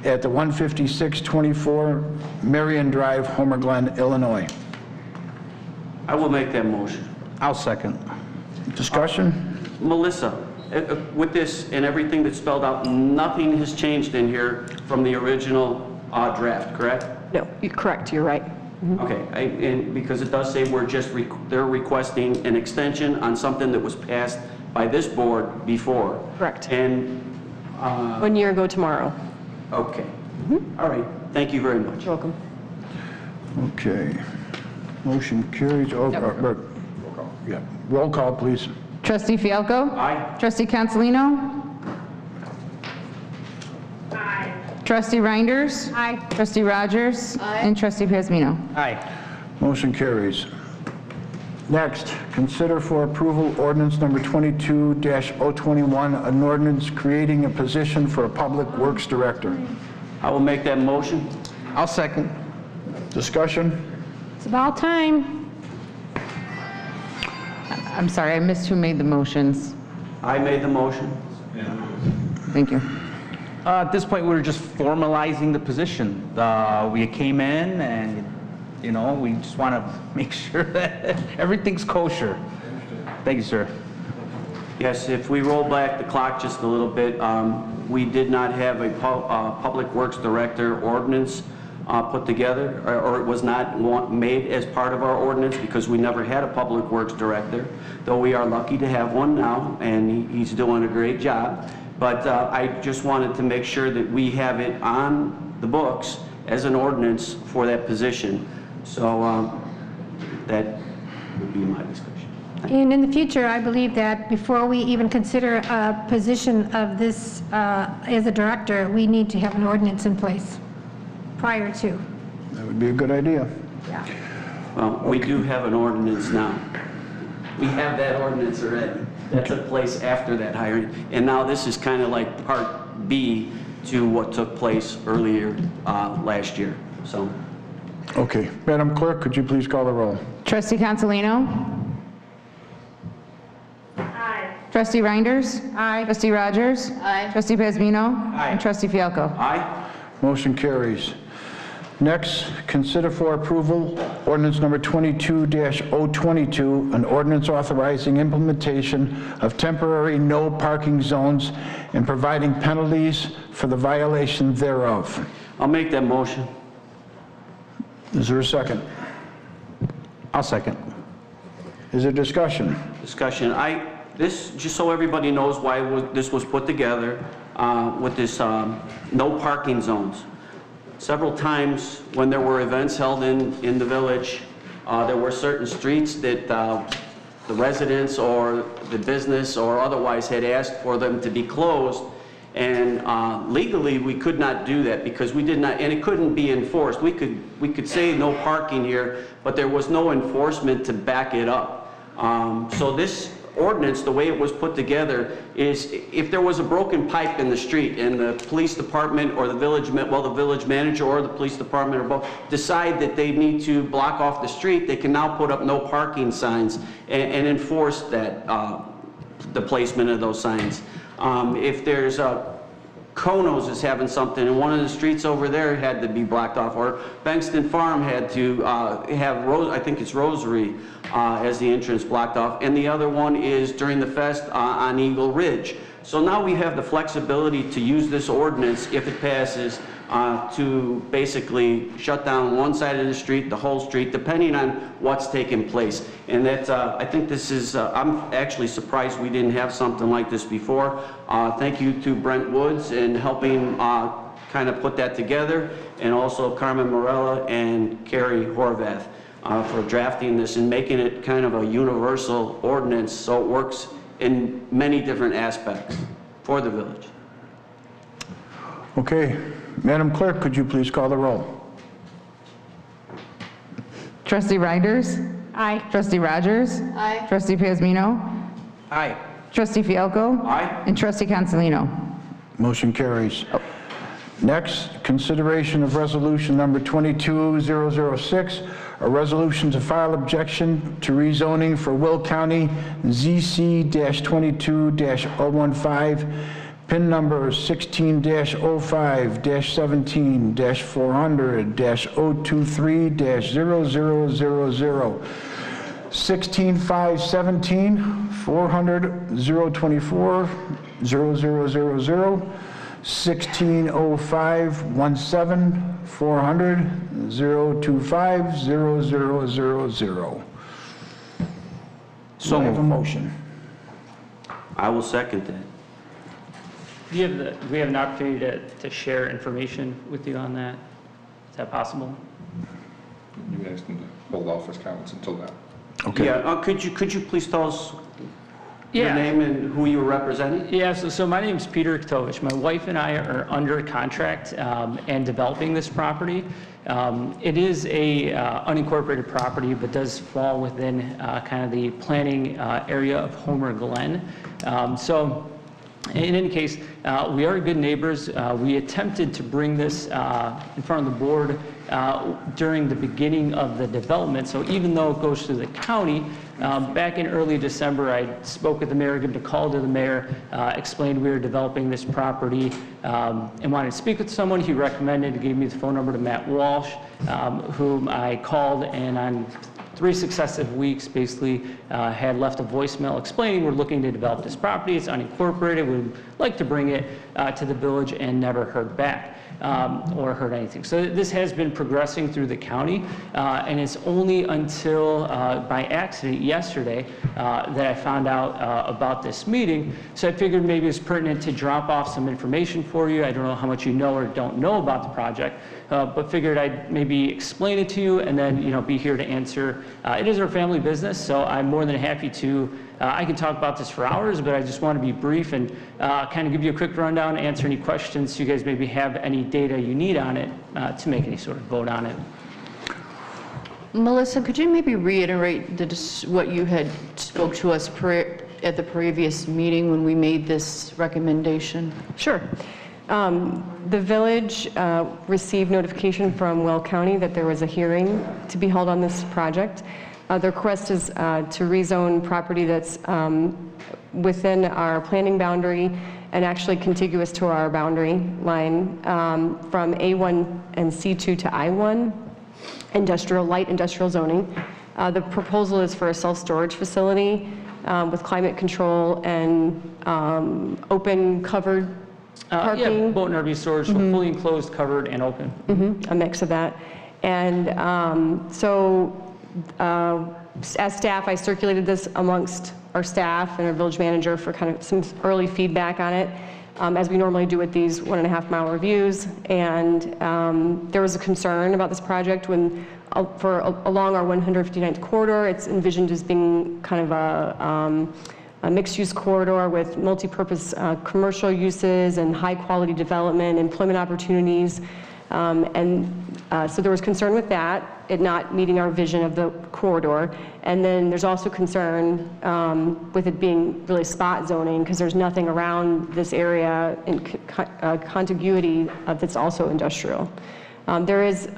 at the 15624 Marion Drive, Homer Glen, Illinois. I will make that motion. I'll second. Discussion? Melissa, with this and everything that's spelled out, nothing has changed in here from the original draft, correct? No, you're correct, you're right. Okay, and because it does say they're requesting an extension on something that was passed by this board before. Correct. And, 1 year ago tomorrow. okay. All right, thank you very much. You're welcome. Okay. Motion carries. Yeah. Roll call, please. Trustee Fialko? Aye. Trustee Consolino? Aye. Trustee Reinders? Aye. Trustee Rogers? Aye. And Trustee Pazmino? Aye. Motion carries. Next, consider for approval ordinance number 22-021, an ordinance creating a position for a public works director. I will make that motion. I'll second. Discussion? It's about time. I'm sorry, I missed who made the motions. I made the motion. Thank you. At this point, we're just formalizing the position. We came in and, you know, we just want to make sure that everything's kosher. Thank you, sir. Yes, if we roll back the clock just a little bit, we did not have a Public Works Director ordinance put together, or it was not made as part of our ordinance because we never had a Public Works Director, though we are lucky to have one now, and he's doing a great job. But I just wanted to make sure that we have it on the books as an ordinance for that position. So that would be my discussion. And in the future, I believe that before we even consider a position of this as a director, we need to have an ordinance in place prior to. That would be a good idea. Yeah. Well, we do have an ordinance now. We have that ordinance already. That took place after that hiring. And now this is kind of like part B to what took place earlier last year. So. Okay. Madam Clerk, could you please call the roll? Trustee Consolino? Trustee Reinders? Aye. Trustee Rogers? Aye. Trustee Pazmino? Aye. And Trustee Fialko? Aye. Motion carries. Next, consider for approval ordinance number 22-022, an ordinance authorizing implementation of temporary no parking zones and providing penalties for the violation thereof. I'll make that motion. Is there a second? I'll second. Is there discussion? Discussion. This, just so everybody knows why this was put together with this no parking zones. Several times when there were events held in the village, there were certain streets that the residents or the business or otherwise had asked for them to be closed. And legally, we could not do that because we did not, and it couldn't be enforced. We could say no parking here, but there was no enforcement to back it up. So this ordinance, the way it was put together, is if there was a broken pipe in the street and the police department or the village manager or the police department or both decide that they need to block off the street, they can now put up no parking signs and enforce that, the placement of those signs. If there's Konos is having something and one of the streets over there had to be blocked off, or Bankston Farm had to have, I think it's Rosary, as the entrance blocked off, and the other one is during the fest on Eagle Ridge. So now we have the flexibility to use this ordinance, if it passes, to basically shut down one side of the street, the whole street, depending on what's taking place. And that's, I think this is, I'm actually surprised we didn't have something like this before. Thank you to Brent Woods in helping kind of put that together, and also Carmen Morella and Carrie Horvath for drafting this and making it kind of a universal ordinance so it works in many different aspects for the village. Okay. Madam Clerk, could you please call the roll? Trustee Reinders? Aye. Trustee Rogers? Aye. Trustee Pazmino? Aye. Trustee Fialko? Aye. And Trustee Consolino? Motion carries. Next, consideration of resolution number 22006, a resolution to file objection to rezoning for Will County ZC-22-015, PIN number 16-05-17-400-023-0000, 16-5-17, 400-024, 0000, 16-05-17, 400-025, 0000. So I have a motion. I will second that. Do we have an opportunity to share information with you on that? Is that possible? You asked them to hold off his comments until now. Okay. Yeah, could you please tell us your name and who you were representing? Yeah, so my name's Peter Ktovich. My wife and I are under contract and developing this property. It is a unincorporated property, but does fall within kind of the planning area of Homer Glen. So in any case, we are good neighbors. We attempted to bring this in front of the board during the beginning of the development. So even though it goes through the county, back in early December, I spoke with the mayor, gave a call to the mayor, explained we were developing this property, and wanted to speak with someone. He recommended, gave me the phone number to Matt Walsh, whom I called, and on 3 successive weeks, basically had left a voicemail explaining we're looking to develop this property. It's unincorporated. We'd like to bring it to the village, and never heard back or heard anything. So this has been progressing through the county, and it's only until by accident yesterday that I found out about this meeting. So I figured maybe it's pertinent to drop off some information for you. I don't know how much you know or don't know about the project, but figured I'd maybe explain it to you and then, you know, be here to answer. It is our family business, so I'm more than happy to. I could talk about this for hours, but I just want to be brief and kind of give you a quick rundown, answer any questions, so you guys maybe have any data you need on it to make any sort of vote on it. Melissa, could you maybe reiterate what you had spoke to us at the previous meeting when we made this recommendation? Sure. The village received notification from Will County that there was a hearing to be held on this project. The request is to rezone property that's within our planning boundary and actually contiguous to our boundary line from A1 and C2 to I1, light industrial zoning. The proposal is for a self-storage facility with climate control and open, covered parking. Yeah, boat and RV storage, so fully enclosed, covered, and open. A mix of that. And as staff, I circulated this amongst our staff and our village manager for kind of some early feedback on it, as we normally do with these 1.5 mile reviews. And there was a concern about this project when, along our 159th corridor, it's envisioned as being kind of a mixed-use corridor with multi-purpose commercial uses and high-quality development, employment opportunities. So there was concern with that, it not meeting our vision of the corridor. And then there's also concern with it being really spot zoning, because there's nothing around this area in contiguity that's also industrial. There is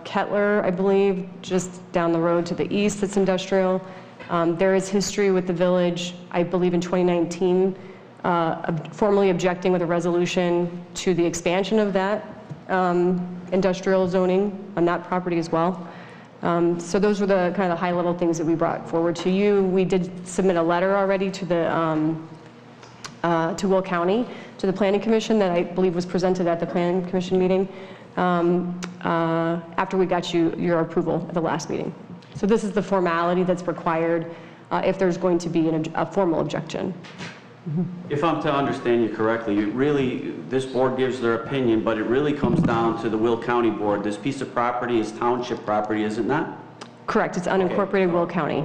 Kettler, I believe, just down the road to the east that's industrial. There is history with the village, I believe in 2019, formally objecting with a resolution to the expansion of that industrial zoning on that property as well. So those were the kind of the high level things that we brought forward to you. We did submit a letter already to the to Will County, to the Planning Commission, that I believe was presented at the Planning Commission meeting after we got your approval at the last meeting. So this is the formality that's required if there's going to be a formal objection. If I'm to understand you correctly, this board gives their opinion, but it really comes down to the Will County Board. This piece of property is township property, is it not? Correct, it's unincorporated Will County.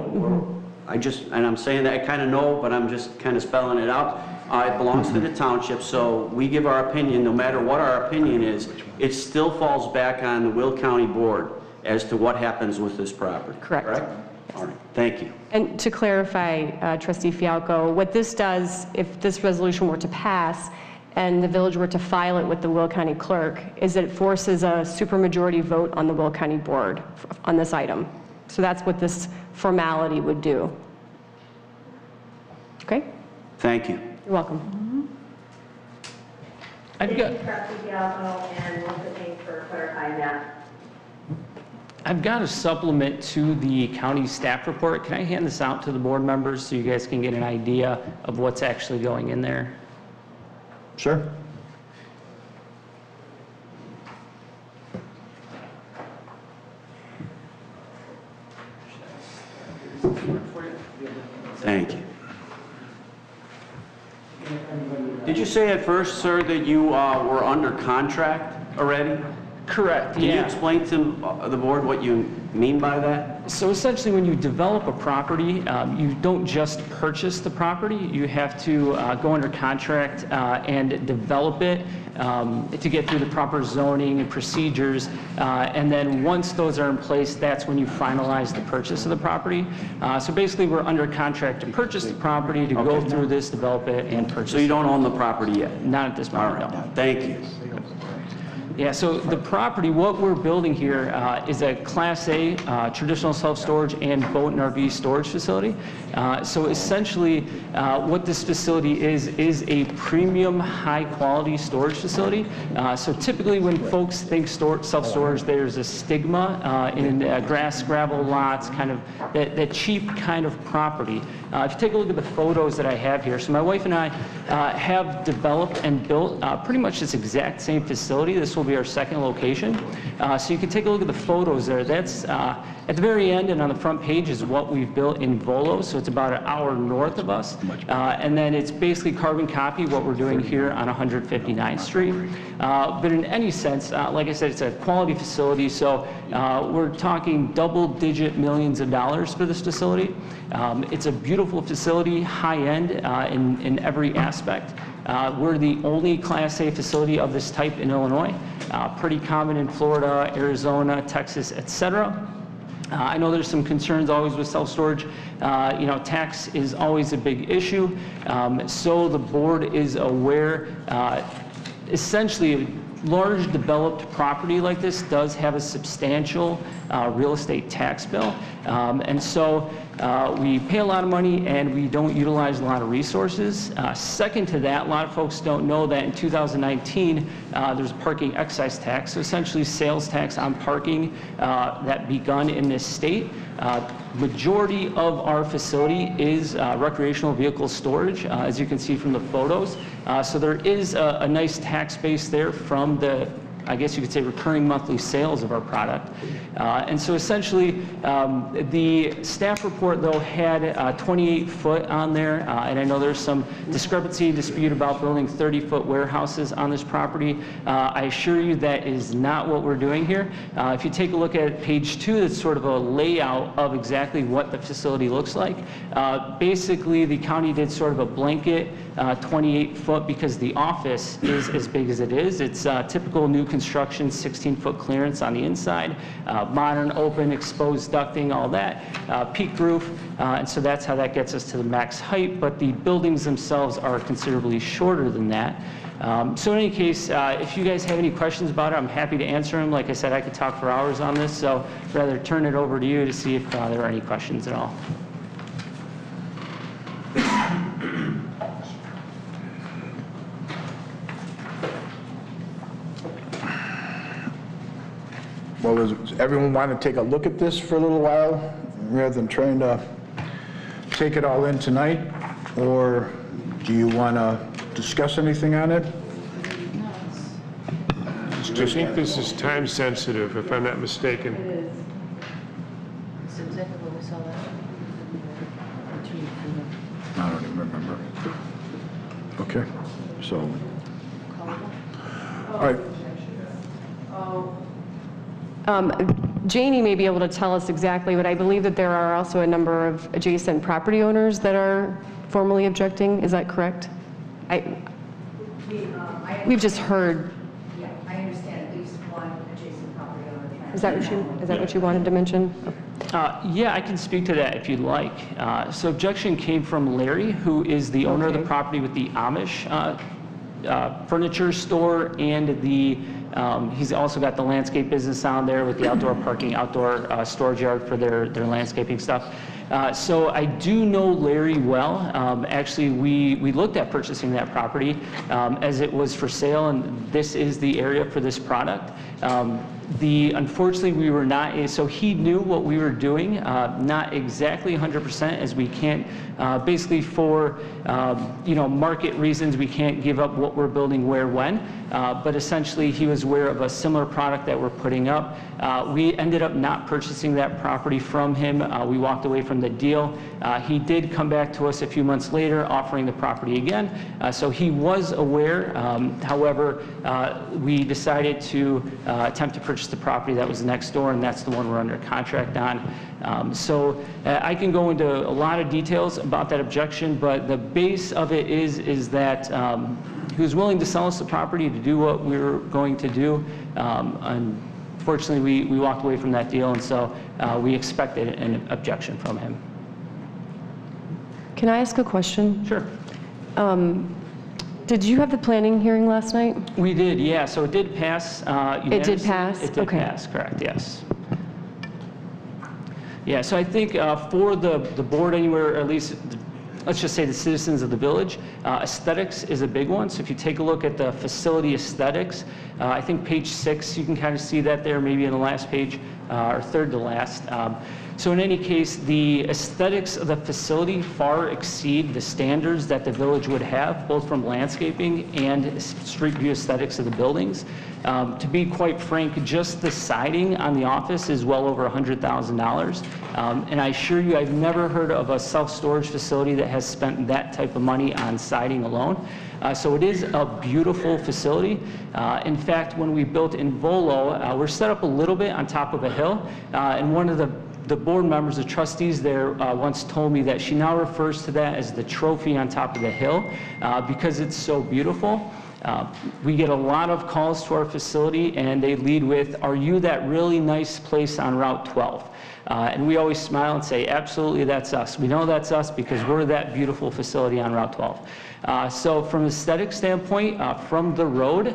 And I'm saying that I kind of know, but I'm just kind of spelling it out. It belongs to the township, so we give our opinion. No matter what our opinion is, it still falls back on the Will County Board as to what happens with this property. Correct. All right, thank you. And to clarify, Trustee Fialco, what this does, if this resolution were to pass and the village were to file it with the Will County Clerk, is that it forces a supermajority vote on the Will County Board on this item. So that's what this formality would do. Okay? Thank you. You're welcome. Thank you, Trustee Fialco, and Melissa, thanks for clarifying that. I've got a supplement to the county staff report. Can I hand this out to the board members so you guys can get an idea of what's actually going in there? Sure. Thank you. Did you say at first, sir, that you were under contract already? Correct, Can you explain to the board what you mean by that? So essentially, when you develop a property, you don't just purchase the property. You have to go under contract and develop it to get through the proper zoning and procedures. And then once those are in place, that's when you finalize the purchase of the property. So basically, we're under contract to purchase the property, to go through this, develop it, and purchase it. So you don't own the property yet? Not at this moment, no. Thank you. Yeah, so the property, what we're building here is a Class A traditional self-storage and boat and RV storage facility. So essentially, what this facility is a premium, high-quality storage facility. So typically, when folks think self-storage, there's a stigma in grass, gravel lots, kind of that cheap kind of property. If you take a look at the photos that I have here, so my wife and I have developed and built pretty much this exact same facility. This will be our second location. So you can take a look at the photos there. That's at the very end and on the front page is what we've built in Volo, so it's about an hour north of us. And then it's basically carbon copy what we're doing here on 159th Street. But in any sense, like I said, it's a quality facility, so we're talking double-digit millions of dollars for this facility. It's a beautiful facility, high-end in every aspect. We're the only Class A facility of this type in Illinois. Pretty common in Florida, Arizona, Texas, etc. I know there's some concerns always with self-storage. Tax is always a big issue. So the board is aware, essentially, large developed property like this does have a substantial real estate tax bill. And so we pay a lot of money and we don't utilize a lot of resources. Second to that, a lot of folks don't know that in 2019, there's a parking excise tax, so essentially sales tax on parking that begun in this state. Majority of our facility is recreational vehicle storage, as you can see from the photos. So there is a nice tax base there from the, I guess you could say, recurring monthly sales of our product. And so essentially, the staff report, though, had 28 foot on there, and I know there's some discrepancy and dispute about building 30-foot warehouses on this property. I assure you that is not what we're doing here. If you take a look at page 2, that's sort of a layout of exactly what the facility looks like. Basically, the county did sort of a blanket 28 foot because the office is as big as it is. It's typical new construction, 16-foot clearance on the inside, modern, open, exposed ducting, all that, peaked roof, and so that's how that gets us to the max height, but the buildings themselves are considerably shorter than that. So in any case, if you guys have any questions about it, I'm happy to answer them. Like I said, I could talk for hours on this, so I'd rather turn it over to you to see if there are any questions at all. Well, does everyone want to take a look at this for a little while, rather than trying to take it all in tonight? Or do you want to discuss anything on it? I think this is time sensitive, if I'm not mistaken. It's exactly what we saw last. I don't even remember. Okay, so, all right. Janie may be able to tell us exactly, but I believe that there are also a number of adjacent property owners that are formally objecting. Is that correct? We've just heard. Yeah, I understand at least one adjacent property owner. Is that what you wanted to mention? Yeah, I can speak to that if you'd like. So objection came from Larry, who is the owner of the property with the Amish furniture store and the he's also got the landscape business on there with the outdoor parking, outdoor storage yard for their landscaping stuff. So I do know Larry well. Actually, we looked at purchasing that property as it was for sale, and this is the area for this product. Unfortunately, we were not, so he knew what we were doing, not exactly 100%, as we can't, basically for, market reasons, we can't give up what we're building where, when, but essentially he was aware of a similar product that we're putting up. We ended up not purchasing that property from him. We walked away from the deal. He did come back to us a few months later offering the property again, so he was aware. However, we decided to attempt to purchase the property that was next door, and that's the one we're under contract on. So I can go into a lot of details about that objection, but the base of it is that he was willing to sell us the property to do what we were going to do. Unfortunately, we walked away from that deal, and so we expected an objection from him. Can I ask a question? Sure. Did you have the planning hearing last night? We did, yeah, so it did pass. It did pass? It did Okay. pass, correct, yes. Yeah, so I think for the board anywhere, or at least, let's just say the citizens of the village, aesthetics is a big one. So if you take a look at the facility aesthetics, I think page 6, you can kind of see that there, maybe in the last page, or third to last. So in any case, the aesthetics of the facility far exceed the standards that the village would have, both from landscaping and street view aesthetics of the buildings. To be quite frank, just the siding on the office is well over $100,000. And I assure you, I've never heard of a self-storage facility that has spent that type of money on siding alone. So it is a beautiful facility. In fact, when we built in Volo, we're set up a little bit on top of a hill. And one of the board members, the trustees there, once told me that she now refers to that as the trophy on top of the hill because it's so beautiful. We get a lot of calls to our facility and they lead with, "Are you that really nice place on Route 12?" And we always smile and say, "Absolutely, that's us. We know that's us because we're that beautiful facility on Route 12." So from an aesthetic standpoint, from the road,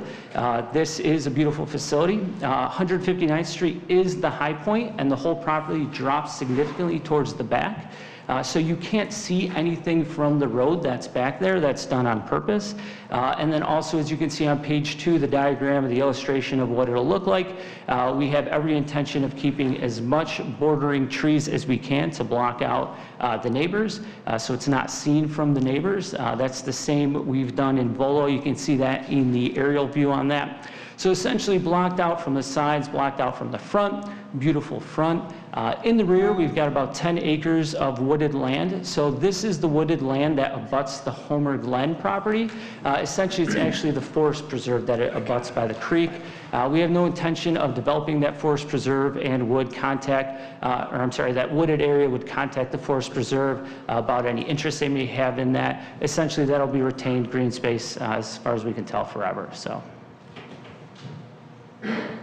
this is a beautiful facility. 159th Street is the high point and the whole property drops significantly towards the back. So you can't see anything from the road that's back there. That's done on purpose. And then also, as you can see on page 2, the diagram of the illustration of what it'll look like, we have every intention of keeping as much bordering trees as we can to block out the neighbors, so it's not seen from the neighbors. That's the same we've done in Volo. You can see that in the aerial view on that. So essentially blocked out from the sides, blocked out from the front, beautiful front. In the rear, we've got about 10 acres of wooded land. So this is the wooded land that abuts the Homer Glen property. Essentially, it's actually the forest preserve that it abuts by the creek. We have no intention of developing that forest preserve and would contact, that wooded area would contact the forest preserve about any interest they may have in that. Essentially, that'll be retained green space as far as we can tell forever, so.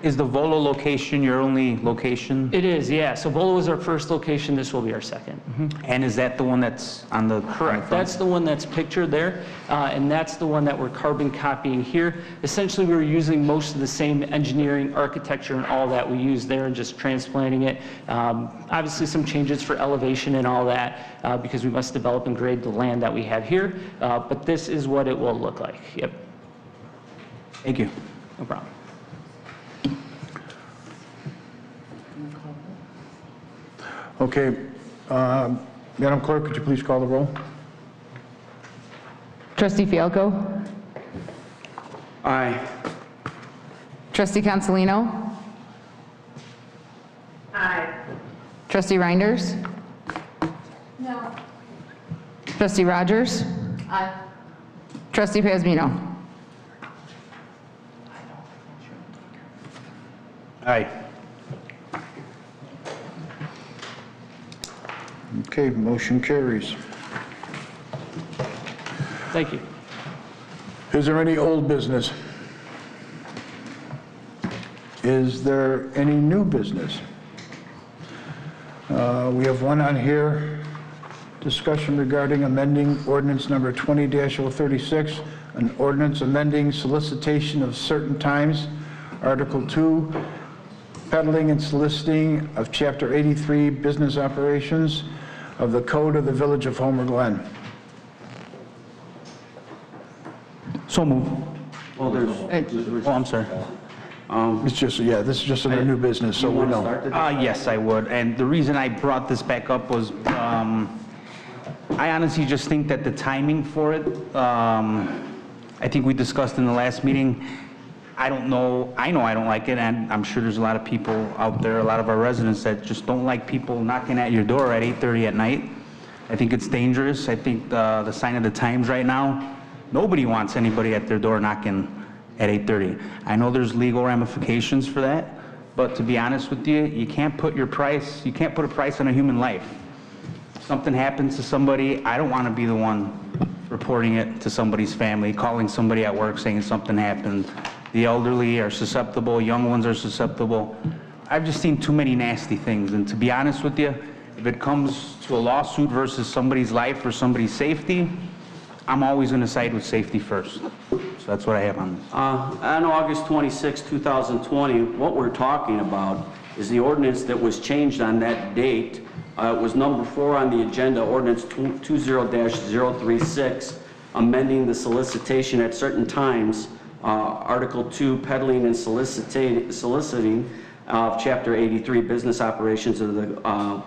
Is the Volo location your only location? It is, yeah. So Volo was our first location. This will be our second. And is that the one that's on the Correct. That's the one that's pictured there, and that's the one that we're carbon copying here. Essentially, we were using most of the same engineering, architecture, and all that we used there, and just transplanting it. Obviously, some changes for elevation and all that, because we must develop and grade the land that we have here. But this is what it will look like. Yep. Thank you. No problem. Okay, Madam Clerk, could you please call the roll? Trustee Fialko? Aye. Trustee Consolino? Aye. Trustee Reinders? No. Trustee Rogers? Aye. Trustee Pasmino? Aye. Okay, motion carries. Thank you. Is there any old business? Is there any new business? We have one on here, discussion regarding amending ordinance number 20-036, an ordinance amending solicitation of certain times, Article 2, peddling and soliciting of Chapter 83, business operations of the Code of the Village of Homer Glen. So move. Well, there's, Oh, I'm sorry. It's just, yeah, this is just a new business, so we know. Yes, I would. And the reason I brought this back up was, I honestly just think that the timing for it, I think we discussed in the last meeting, I know I don't like it, and I'm sure there's a lot of people out there, a lot of our residents that just don't like people knocking at your door at 8:30 at night. I think it's dangerous. I think the sign of the times right now, nobody wants anybody at their door knocking at 8:30. I know there's legal ramifications for that, but to be honest with you, you can't put a price on a human life. If something happens to somebody, I don't want to be the one reporting it to somebody's family, calling somebody at work saying something happened. The elderly are susceptible, young ones are susceptible. I've just seen too many nasty things, and to be honest with you, if it comes to a lawsuit versus somebody's life or somebody's safety, I'm always going to side with safety first. So that's what I have on this. On August 26, 2020, what we're talking about is the ordinance that was changed on that date. It was number 4 on the agenda, Ordinance 20-036, amending the solicitation at certain times, Article 2, peddling and soliciting of Chapter 83, business operations of the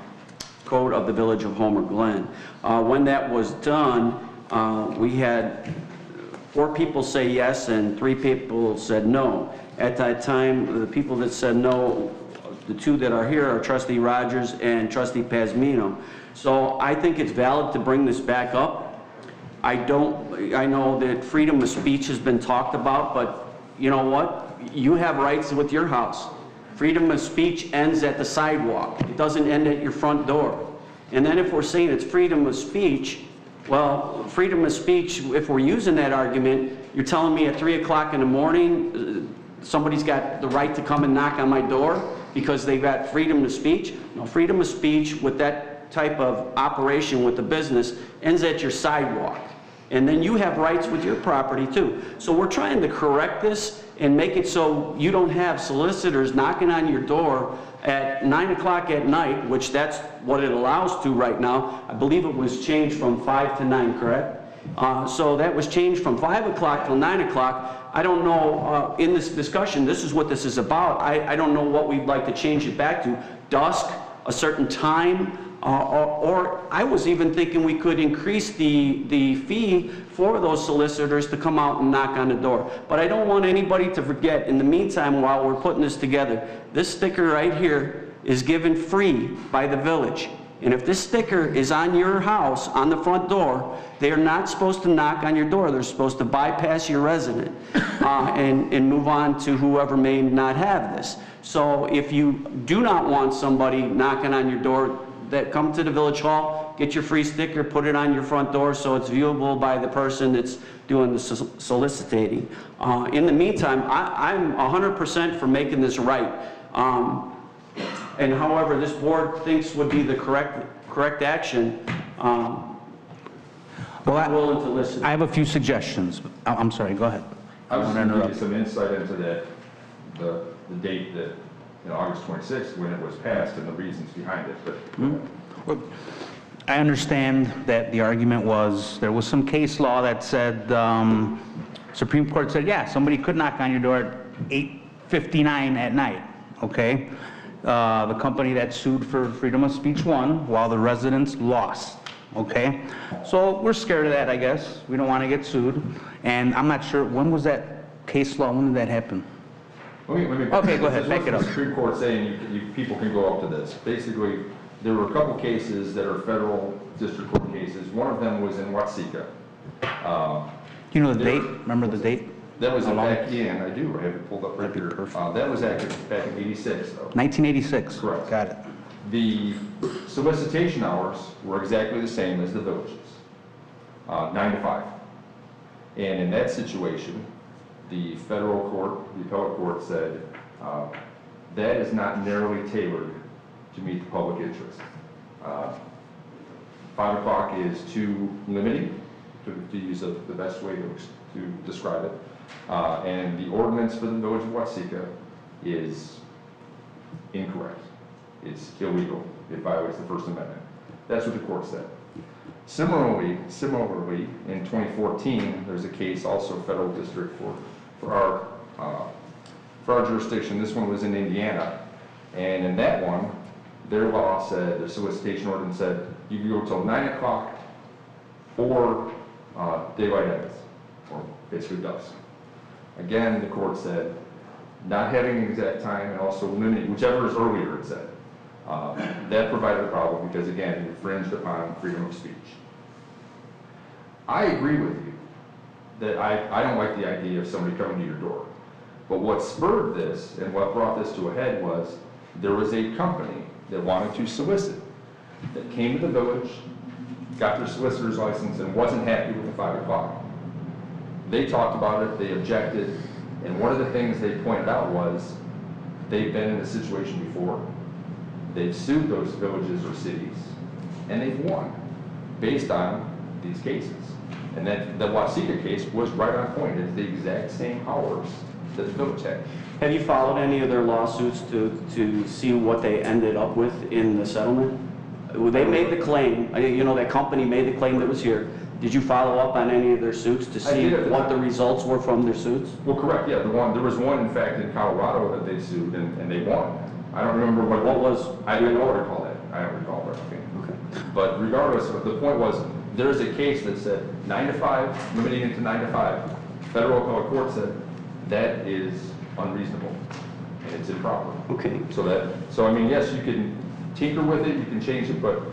Code of the Village of Homer Glen. When that was done, we had 4 people say yes and 3 people said no. At that time, the people that said no, the 2 that are here are Trustee Rogers and Trustee Pazmino. So I think it's valid to bring this back up. I know that freedom of speech has been talked about, but you know what? You have rights with your house. Freedom of speech ends at the sidewalk. It doesn't end at your front door. And then if we're saying it's freedom of speech, well, freedom of speech, if we're using that argument, you're telling me at 3 o'clock in the morning, somebody's got the right to come and knock on my door because they've got freedom of speech? No, freedom of speech with that type of operation with the business ends at your sidewalk. And then you have rights with your property too. So we're trying to correct this and make it so you don't have solicitors knocking on your door at 9 o'clock at night, which that's what it allows to right now. I believe it was changed from 5 to 9, correct? So that was changed from 5 o'clock till 9 o'clock. I don't know, in this discussion, this is what this is about. I don't know what we'd like to change it back to. Dusk, a certain time, or I was even thinking we could increase the fee for those solicitors to come out and knock on the door. But I don't want anybody to forget, in the meantime, while we're putting this together, this sticker right here is given free by the village. And if this sticker is on your house, on the front door, they are not supposed to knock on your door. They're supposed to bypass your resident and move on to whoever may not have this. So if you do not want somebody knocking on your door, that come to the village hall, get your free sticker, put it on your front door so it's viewable by the person that's doing the soliciting. In the meantime, I'm 100% for making this right. And however this board thinks would be the correct action, I'm willing to listen. I have a few suggestions. I'm sorry, go ahead. I was going to give you some insight into that, the date that, August 26th, when it was passed and the reasons behind it. But Well, I understand that the argument was, there was some case law that said, Supreme Court said, yeah, somebody could knock on your door at 8:59 at night, okay? The company that sued for freedom of speech won, while the residents lost, okay? So we're scared of that, I guess. We don't want to get sued. And I'm not sure, when was that case law, when did that happen? Okay, go ahead, back it up. The Supreme Court saying people can go up to this. Basically, there were a couple cases that are federal district court cases. One of them was in Watsika. You know the date? Remember the date? That was back in, I do, I have it pulled up right here. That was back in 86, though. 1986. Correct. Got it. The solicitation hours were exactly the same as the villages, 9 to 5. And in that situation, the federal court, the appellate court said, that is not narrowly tailored to meet the public interest. 5 o'clock is too limiting, to use the best way to describe it. And the ordinance for the village of Watsika is incorrect. It's illegal. It violates the First Amendment. That's what the court said. Similarly, in 2014, there's a case, also federal district court, for our jurisdiction. This one was in Indiana, and in that one, their law said, the solicitation ordinance said, you can go till 9 o'clock or daylight ends, or basically dusk. Again, the court said, not having an exact time and also limiting, whichever is earlier, it said. That provided a problem because, again, it infringed upon freedom of speech. I agree with you that I don't like the idea of somebody coming to your door. But what spurred this and what brought this to a head was there was a company that wanted to solicit that came to the village, got their solicitor's license, and wasn't happy with the 5 o'clock. They talked about it, they objected, and one of the things they pointed out was they've been in this situation before. They've sued those villages or cities, and they've won based on these cases. And then the Wasika case was right on point. It's the exact same powers that the village had. Have you followed any of their lawsuits to see what they ended up with in the settlement? Well, they made the claim, you know, that company made the claim that was here. Did you follow up on any of their suits to see what the results were from their suits? Well, correct, yeah. There was one, in fact, in Colorado that they sued, and they won. I don't remember what was. I don't recall that. I don't recall that. Okay. But regardless, the point was, there's a case that said 9 to 5, limiting it to 9 to 5. Federal appellate court said that is unreasonable and it's improper. Okay. So I mean, yes, you can tinker with it, you can change it, but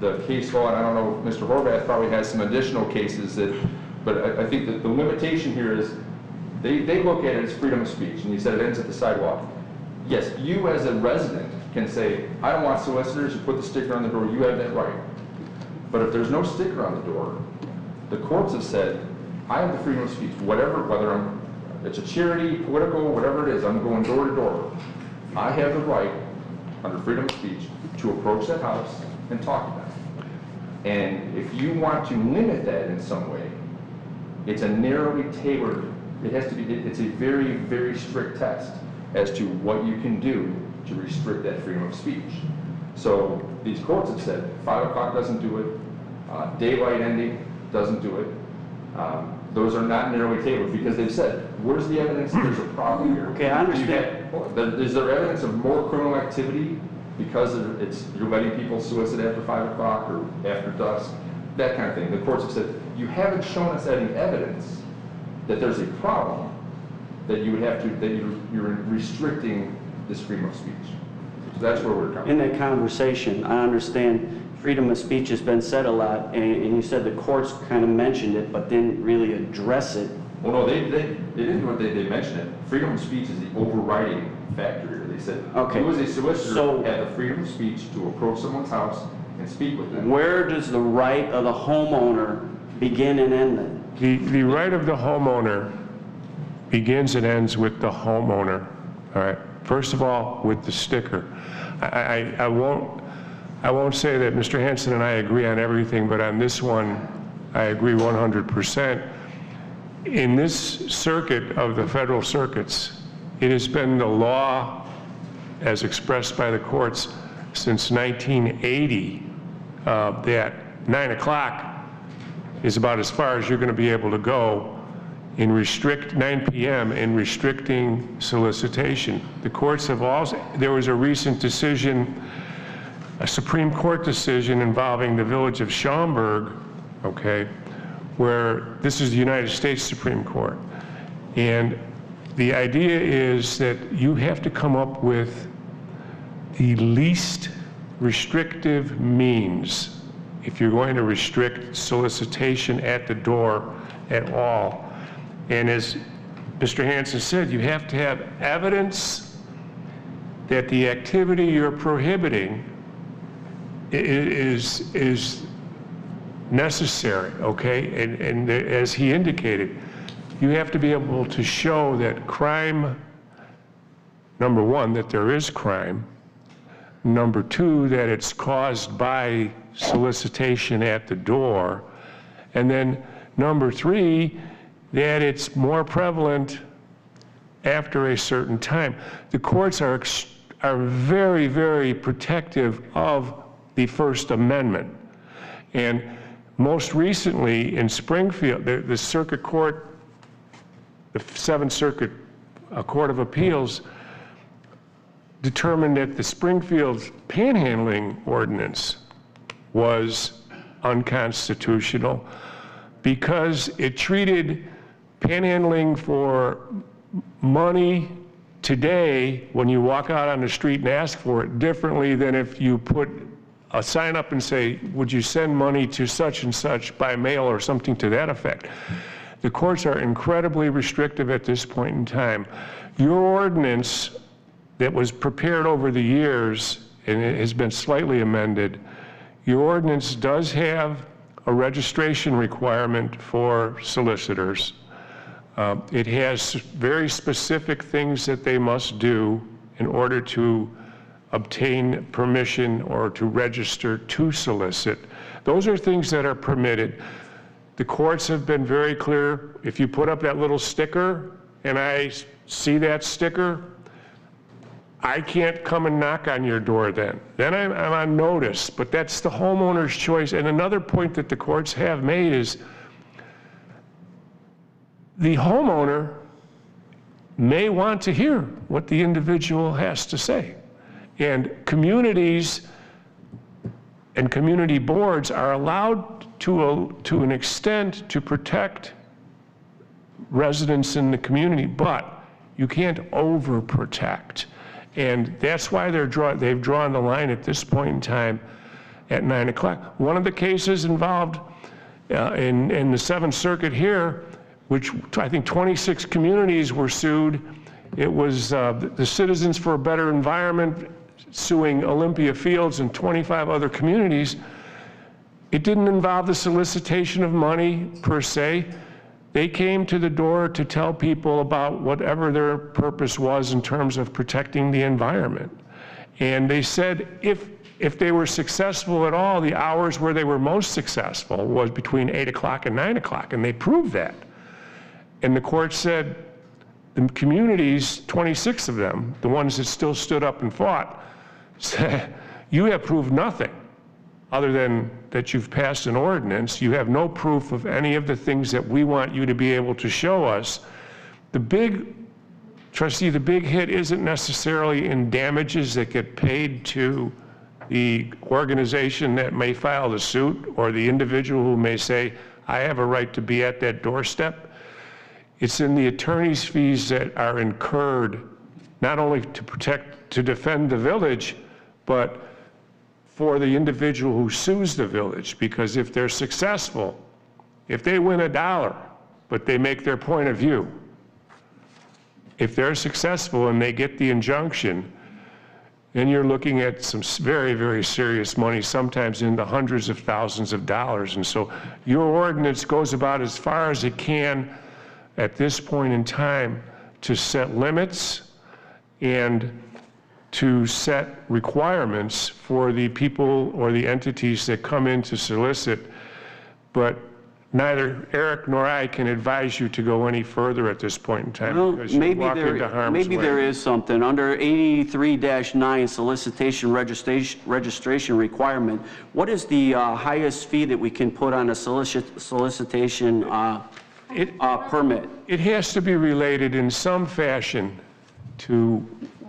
the case law, and I don't know, Mr. Horvath probably has some additional cases but I think that the limitation here is they look at it as freedom of speech, and you said it ends at the sidewalk. Yes, you as a resident can say, I don't want solicitors, you put the sticker on the door, you have that right. But if there's no sticker on the door, the courts have said, I have the freedom of speech, whether it's a charity, political, whatever it is, I'm going door to door. I have the right, under freedom of speech, to approach that house and talk to them. And if you want to limit that in some way, it's a narrowly tailored, it's a very, very strict test as to what you can do to restrict that freedom of speech. So these courts have said 5 o'clock doesn't do it, daylight ending doesn't do it. Those are not narrowly tailored because they've said, where's the evidence that there's a problem here? Okay, I understand. Is there evidence of more criminal activity because you're letting people solicit after 5 o'clock or after dusk? That kind of thing. The courts have said, you haven't shown us any evidence that there's a problem that you would have to, that you're restricting this freedom of speech. So that's where we're coming. In that conversation, I understand freedom of speech has been said a lot, and you said the courts kind of mentioned it, but didn't really address it. Well, no, they didn't do it. They mentioned it. Freedom of speech is the overriding factor here. They said, okay, you as a solicitor have the freedom of speech to approach someone's house and speak with them. Where does the right of the homeowner begin and end then? The right of the homeowner begins and ends with the homeowner, all right? First of all, with the sticker. I won't say that Mr. Hanson and I agree on everything, but on this one, I agree 100%. In this circuit of the federal circuits, it has been the law, as expressed by the courts, since 1980, that 9 o'clock is about as far as you're going to be able to go in 9 p.m. in restricting solicitation. The courts have also, there was a recent decision, a Supreme Court decision involving the village of Schaumburg, okay, where this is the United States Supreme Court. And the idea is that you have to come up with the least restrictive means if you're going to restrict solicitation at the door at all. And as Mr. Hanson said, you have to have evidence that the activity you're prohibiting is necessary, okay? And as he indicated, you have to be able to show that crime, number one, that there is crime, number two, that it's caused by solicitation at the door, and then number three, that it's more prevalent after a certain time. The courts are very, very protective of the First Amendment. And most recently in Springfield, the circuit court, the Seventh Circuit Court of Appeals determined that the Springfield panhandling ordinance was unconstitutional because it treated panhandling for money today when you walk out on the street and ask for it differently than if you put a sign up and say, would you send money to such and such by mail or something to that effect. The courts are incredibly restrictive at this point in time. Your ordinance that was prepared over the years, and it has been slightly amended, your ordinance does have a registration requirement for solicitors. It has very specific things that they must do in order to obtain permission or to register to solicit. Those are things that are permitted. The courts have been very clear. If you put up that little sticker and I see that sticker, I can't come and knock on your door then. Then I'm on notice, but that's the homeowner's choice. And another point that the courts have made is the homeowner may want to hear what the individual has to say. And communities and community boards are allowed to an extent to protect residents in the community, but you can't overprotect. And that's why they've drawn the line at this point in time at 9 o'clock. One of the cases involved in the Seventh Circuit here, which I think 26 communities were sued. It was the Citizens for a Better Environment suing Olympia Fields and 25 other communities. It didn't involve the solicitation of money per se. They came to the door to tell people about whatever their purpose was in terms of protecting the environment. And they said if they were successful at all, the hours where they were most successful was between 8 o'clock and 9 o'clock, and they proved that. And the court said the communities, 26 of them, the ones that still stood up and fought, said, you have proved nothing other than that you've passed an ordinance. You have no proof of any of the things that we want you to be able to show us. The big, trustee, the big hit isn't necessarily in damages that get paid to the organization that may file the suit or the individual who may say, I have a right to be at that doorstep. It's in the attorney's fees that are incurred, not only to defend the village, but for the individual who sues the village. Because if they're successful, if they win $1, but they make their point of view, if they're successful and they get the injunction, then you're looking at some very, very serious money, sometimes in the hundreds of thousands of dollars. And so your ordinance goes about as far as it can at this point in time to set limits and to set requirements for the people or the entities that come in to solicit. But neither Eric nor I can advise you to go any further at this point in time, Well, because you walk into harm's way. maybe there is something. Under 83-9 solicitation registration requirement, what is the highest fee that we can put on a solicitation permit? It has to be related in some fashion to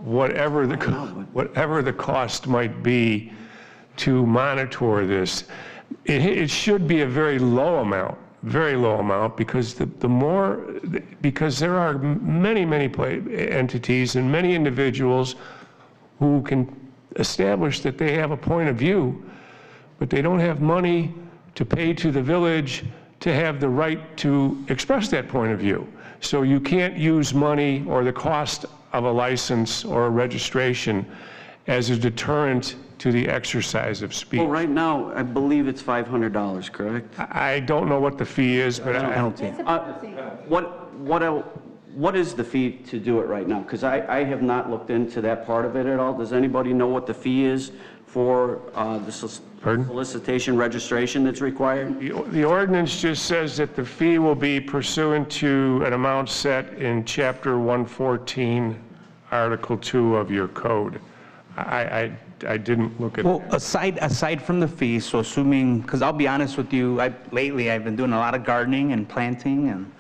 whatever the cost might be to monitor this. It should be a very low amount, because because there are many entities and many individuals who can establish that they have a point of view, but they don't have money to pay to the village to have the right to express that point of view. So you can't use money or the cost of a license or a registration as a deterrent to the exercise of speech. Well, right now, I believe it's $500, correct? I don't know what the fee is, but what is the fee to do it right now? Because I have not looked into that part of it at all. Does anybody know what the fee is for the solicitation registration that's required? The ordinance just says that the fee will be pursuant to an amount set in Chapter 114, Article 2 of your code. I didn't look at Well, aside from the fee, so assuming, because I'll be honest with you, lately I've been doing a lot of gardening and planting, and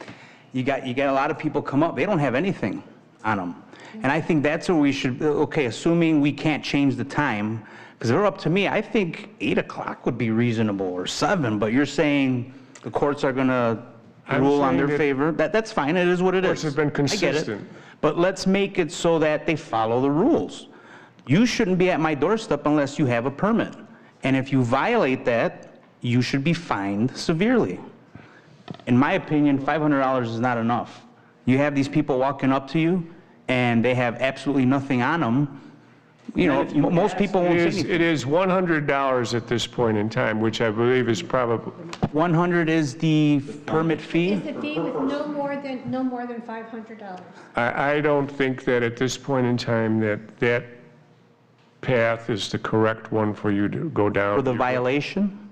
you got a lot of people come up, they don't have anything on them. And I think that's where we should, okay, assuming we can't change the time, because if they're up to me, I think 8 o'clock would be reasonable, or 7, but you're saying the courts are going to rule on their favor. That's fine, it is what it is. Courts have been consistent. I get it. But let's make it so that they follow the rules. You shouldn't be at my doorstep unless you have a permit. And if you violate that, you should be fined severely. In my opinion, $500 is not enough. You have these people walking up to you, and they have absolutely nothing on them. You know, most people won't say anything. It is $100 at this point in time, which I believe is probably... 100 is the permit fee? Is the fee with no more than $500? I don't think that at this point in time that path is the correct one for you to go down. For the violation?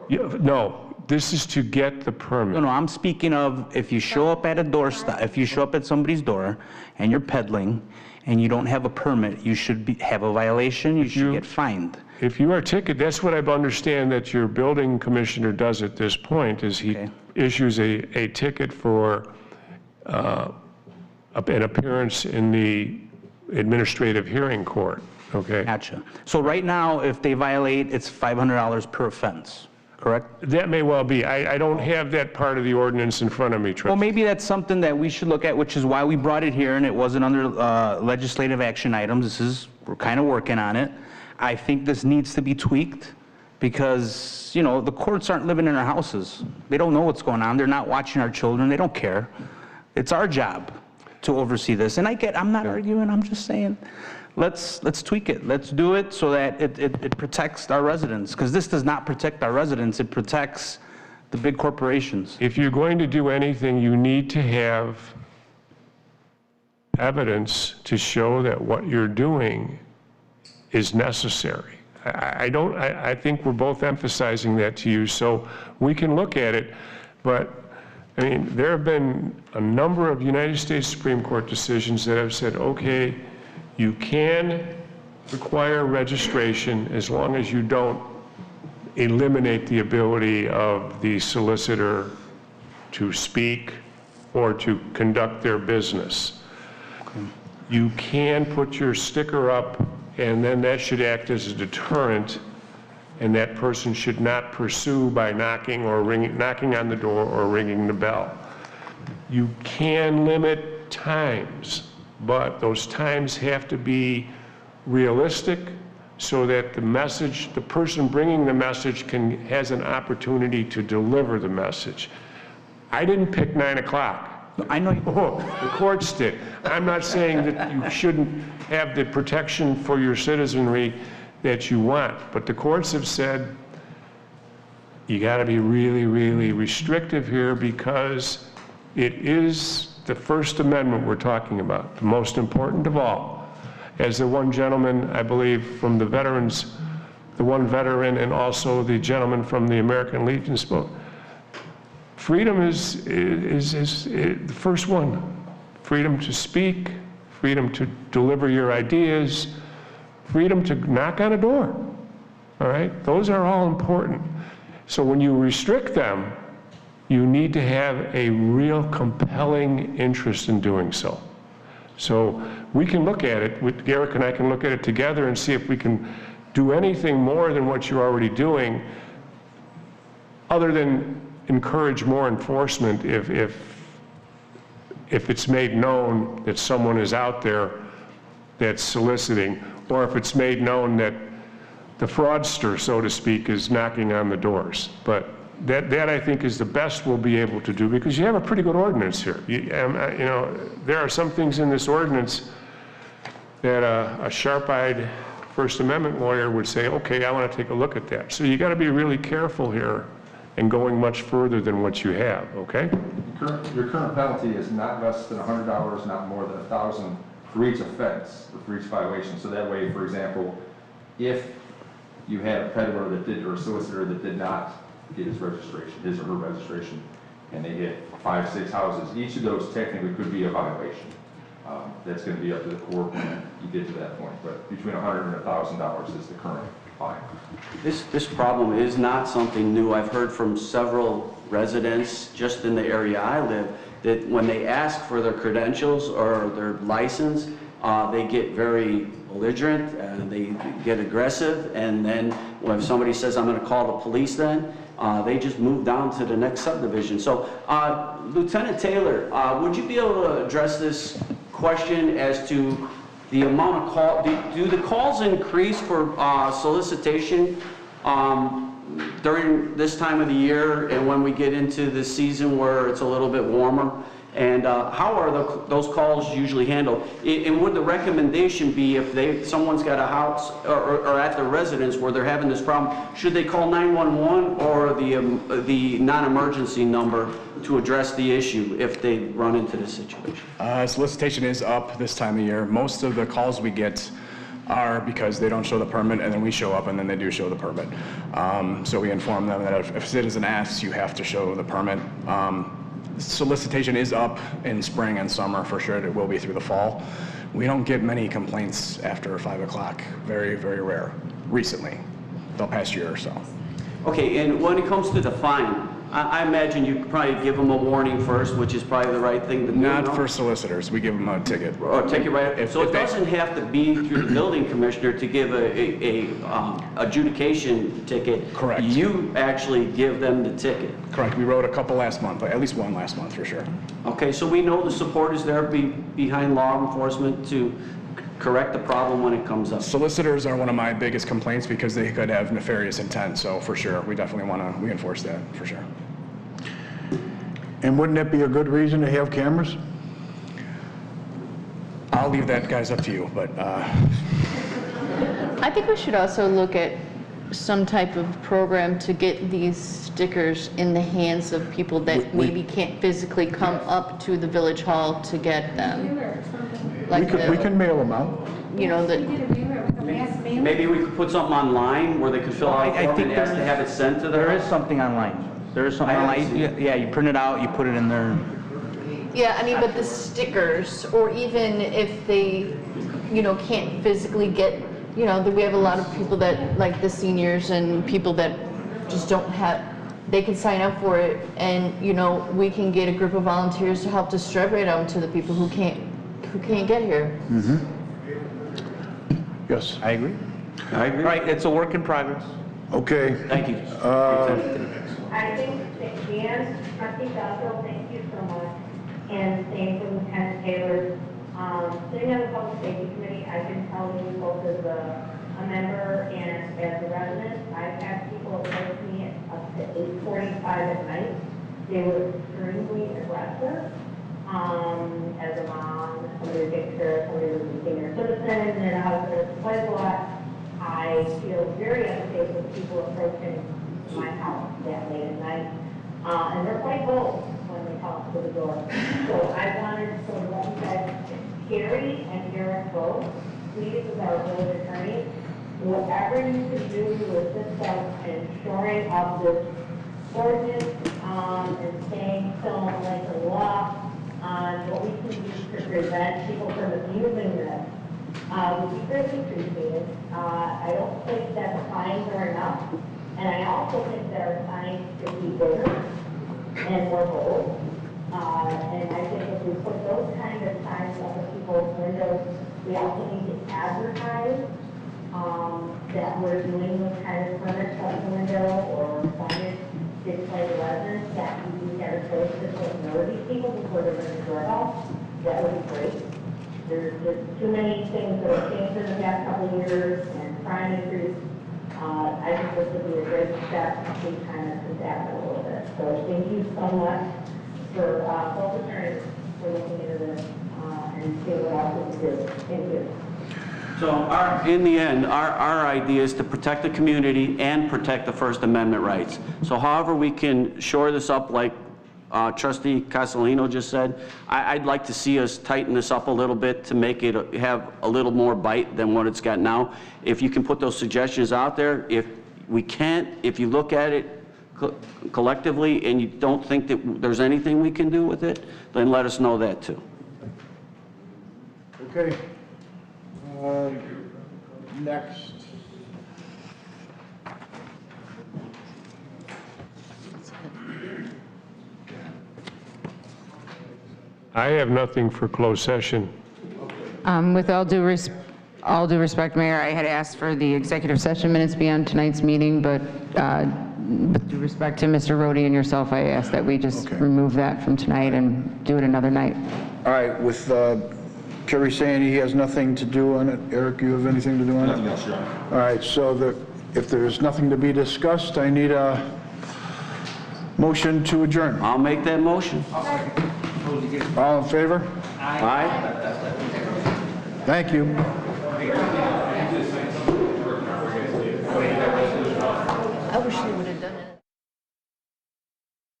No, this is to get the permit. No, I'm speaking of if you show up at a doorstop, if you show up at somebody's door and you're peddling and you don't have a permit, you should have a violation, you should get fined. If you are ticketed, that's what I understand that your building commissioner does at this point, is he issues a ticket for an appearance in the administrative hearing court, okay? Gotcha. So right now, if they violate, it's $500 per offense, correct? That may well be. I don't have that part of the ordinance in front of me, Trustee. Well, maybe that's something that we should look at, which is why we brought it here, and it wasn't under legislative action items. We're kind of working on it. I think this needs to be tweaked because, you know, the courts aren't living in our houses. They don't know what's going on. They're not watching our children. They don't care. It's our job to oversee this. And I'm not arguing, I'm just saying, let's tweak it. Let's do it so that it protects our residents, because this does not protect our residents. It protects the big corporations. If you're going to do anything, you need to have evidence to show that what you're doing is necessary. I think we're both emphasizing that to you, so we can look at it, but I mean, there have been a number of United States Supreme Court decisions that have said, okay, you can require registration as long as you don't eliminate the ability of the solicitor to speak or to conduct their business. You can put your sticker up, and then that should act as a deterrent, and that person should not pursue by knocking on the door or ringing the bell. You can limit times, but those times have to be realistic so that the person bringing the message has an opportunity to deliver the message. I didn't pick 9 o'clock. I know. The courts did. I'm not saying that you shouldn't have the protection for your citizenry that you want, but the courts have said you got to be really, really restrictive here, because it is the First Amendment we're talking about, the most important of all. As the one gentleman, I believe, from the veterans, the one veteran and also the gentleman from the American Legion spoke, freedom is the first one. Freedom to speak, freedom to deliver your ideas, freedom to knock on a door, all right? Those are all important. So when you restrict them, you need to have a real compelling interest in doing so. So we can look at it, Garrick and I can look at it together and see if we can do anything more than what you're already doing, other than encourage more enforcement if it's made known that someone is out there that's soliciting, or if it's made known that the fraudster, so to speak, is knocking on the doors. But that I think is the best we'll be able to do, because you have a pretty good ordinance here. You know, there are some things in this ordinance that a sharp-eyed First Amendment lawyer would say, okay, I want to take a look at that. So you got to be really careful here and going much further than what you have, okay? Your current penalty is not less than $100, not more than $1,000 for each offense, or for each violation. So that way, for example, if you had a peddler that did, or a solicitor that did not get his registration, his or her registration, and they hit 5, 6 houses, each of those technically could be a violation. That's going to be up to the court when you get to that point. But between $100 and $1,000 is the current fine. This problem is not something new. I've heard from several residents just in the area I live that when they ask for their credentials or their license, they get very belligerent and they get aggressive, and then when somebody says, I'm going to call the police, then they just move down to the next subdivision. So Lieutenant Taylor, would you be able to address this question as to the amount of call, do the calls increase for solicitation during this time of the year and when we get into the season where it's a little bit warmer? And how are those calls usually handled? And would the recommendation be if someone's got a house or at their residence where they're having this problem, should they call 911 or the non-emergency number to address the issue if they run into this situation? Solicitation is up this time of year. Most of the calls we get are because they don't show the permit, and then we show up and then they do show the permit. So we inform them that if a citizen asks, you have to show the permit. Solicitation is up in spring and summer for sure. It will be through the fall. We don't get many complaints after 5 o'clock. Very, very rare. Recently, the past year or so. Okay, and when it comes to the fine, I imagine you could probably give them a warning first, which is probably the right thing to do. Not for solicitors. We give them a ticket. Or a ticket right up. So it doesn't have to be through the building commissioner to give a adjudication ticket. Correct. You actually give them the ticket. Correct. We wrote a couple last month, at least one last month for sure. Okay, so we know the support is there behind law enforcement to correct the problem when it comes up. Solicitors are one of my biggest complaints because they could have nefarious intent. So for sure, we definitely want to reinforce that for sure. And wouldn't that be a good reason to have cameras? I'll leave that, guys, up to you, but I think we should also look at some type of program to get these stickers in the hands of people that maybe can't physically come up to the village hall to get them. Like we can mail them out. You know, that Maybe we could put something online where they could fill out a form and ask to have it sent to them. There is something online. There is something online. Yeah, you print it out, you put it in there. Yeah, I mean, but the stickers, or even if they, you know, can't physically get, you know, we have a lot of people that, like the seniors and people that just don't have, they can sign up for it, and, you know, we can get a group of volunteers to help distribute them to the people who can't get here. Mm-hmm. Yes. I agree. I agree. Right, it's a work in progress. Okay. Thank you. I think that Jan, Trustee Dudley, thank you so much, and same for Lieutenant Taylor. Sitting on the Public Safety Committee, I can tell you both as a member and as a resident, I've had people approach me up to 8:45 at night. They were extremely aggressive. As a mom, somebody who takes care of somebody who's a senior citizen, and a husband who plays a lot, I feel very unsafe with people approaching my house that late at night. And they're quite bold when they talk to the door. So I wanted to let you guys, Carrie and Eric both, please, as our village attorney, whatever you can do to assist us in shoring up this ordinance, and staying still like the law, on what we can do to prevent people from abusing this, would be greatly appreciated. I don't think that the fines are enough, and I also think that our fines should be bigger and more bold. And I think if we put those kind of signs up at people's windows, we also need to advertise that we're doing this kind of furniture up the window or signage display to residents that we use our services to know these people before they're in the doorbell. That would be great. There's too many things that have changed in the past couple of years and crime increase. I think this would be a great step to kind of adapt a little bit. So thank you so much for both attorneys for looking into this and seeing what else we can do. Thank you. So in the end, our idea is to protect the community and protect the First Amendment rights. So however we can shore this up, like Trustee Castellino just said, I'd like to see us tighten this up a little bit to make it have a little more bite than what it's got now. If you can put those suggestions out there, if we can't, if you look at it collectively and you don't think that there's anything we can do with it, then let us know that too. Okay. Next. I have nothing for closed session. With all due respect, Mayor, I had asked for the executive session minutes be on tonight's meeting, but with due respect to Mr. Rohde and yourself, I asked that we just remove that from tonight and do it another night. All right, with Kerry saying he has nothing to do on it, Eric, you have anything to do on it? Nothing else, Your Honor. All right, so if there's nothing to be discussed, I need a motion to adjourn. I'll make that motion. All in favor? Aye. Thank you. I wish they would have done it.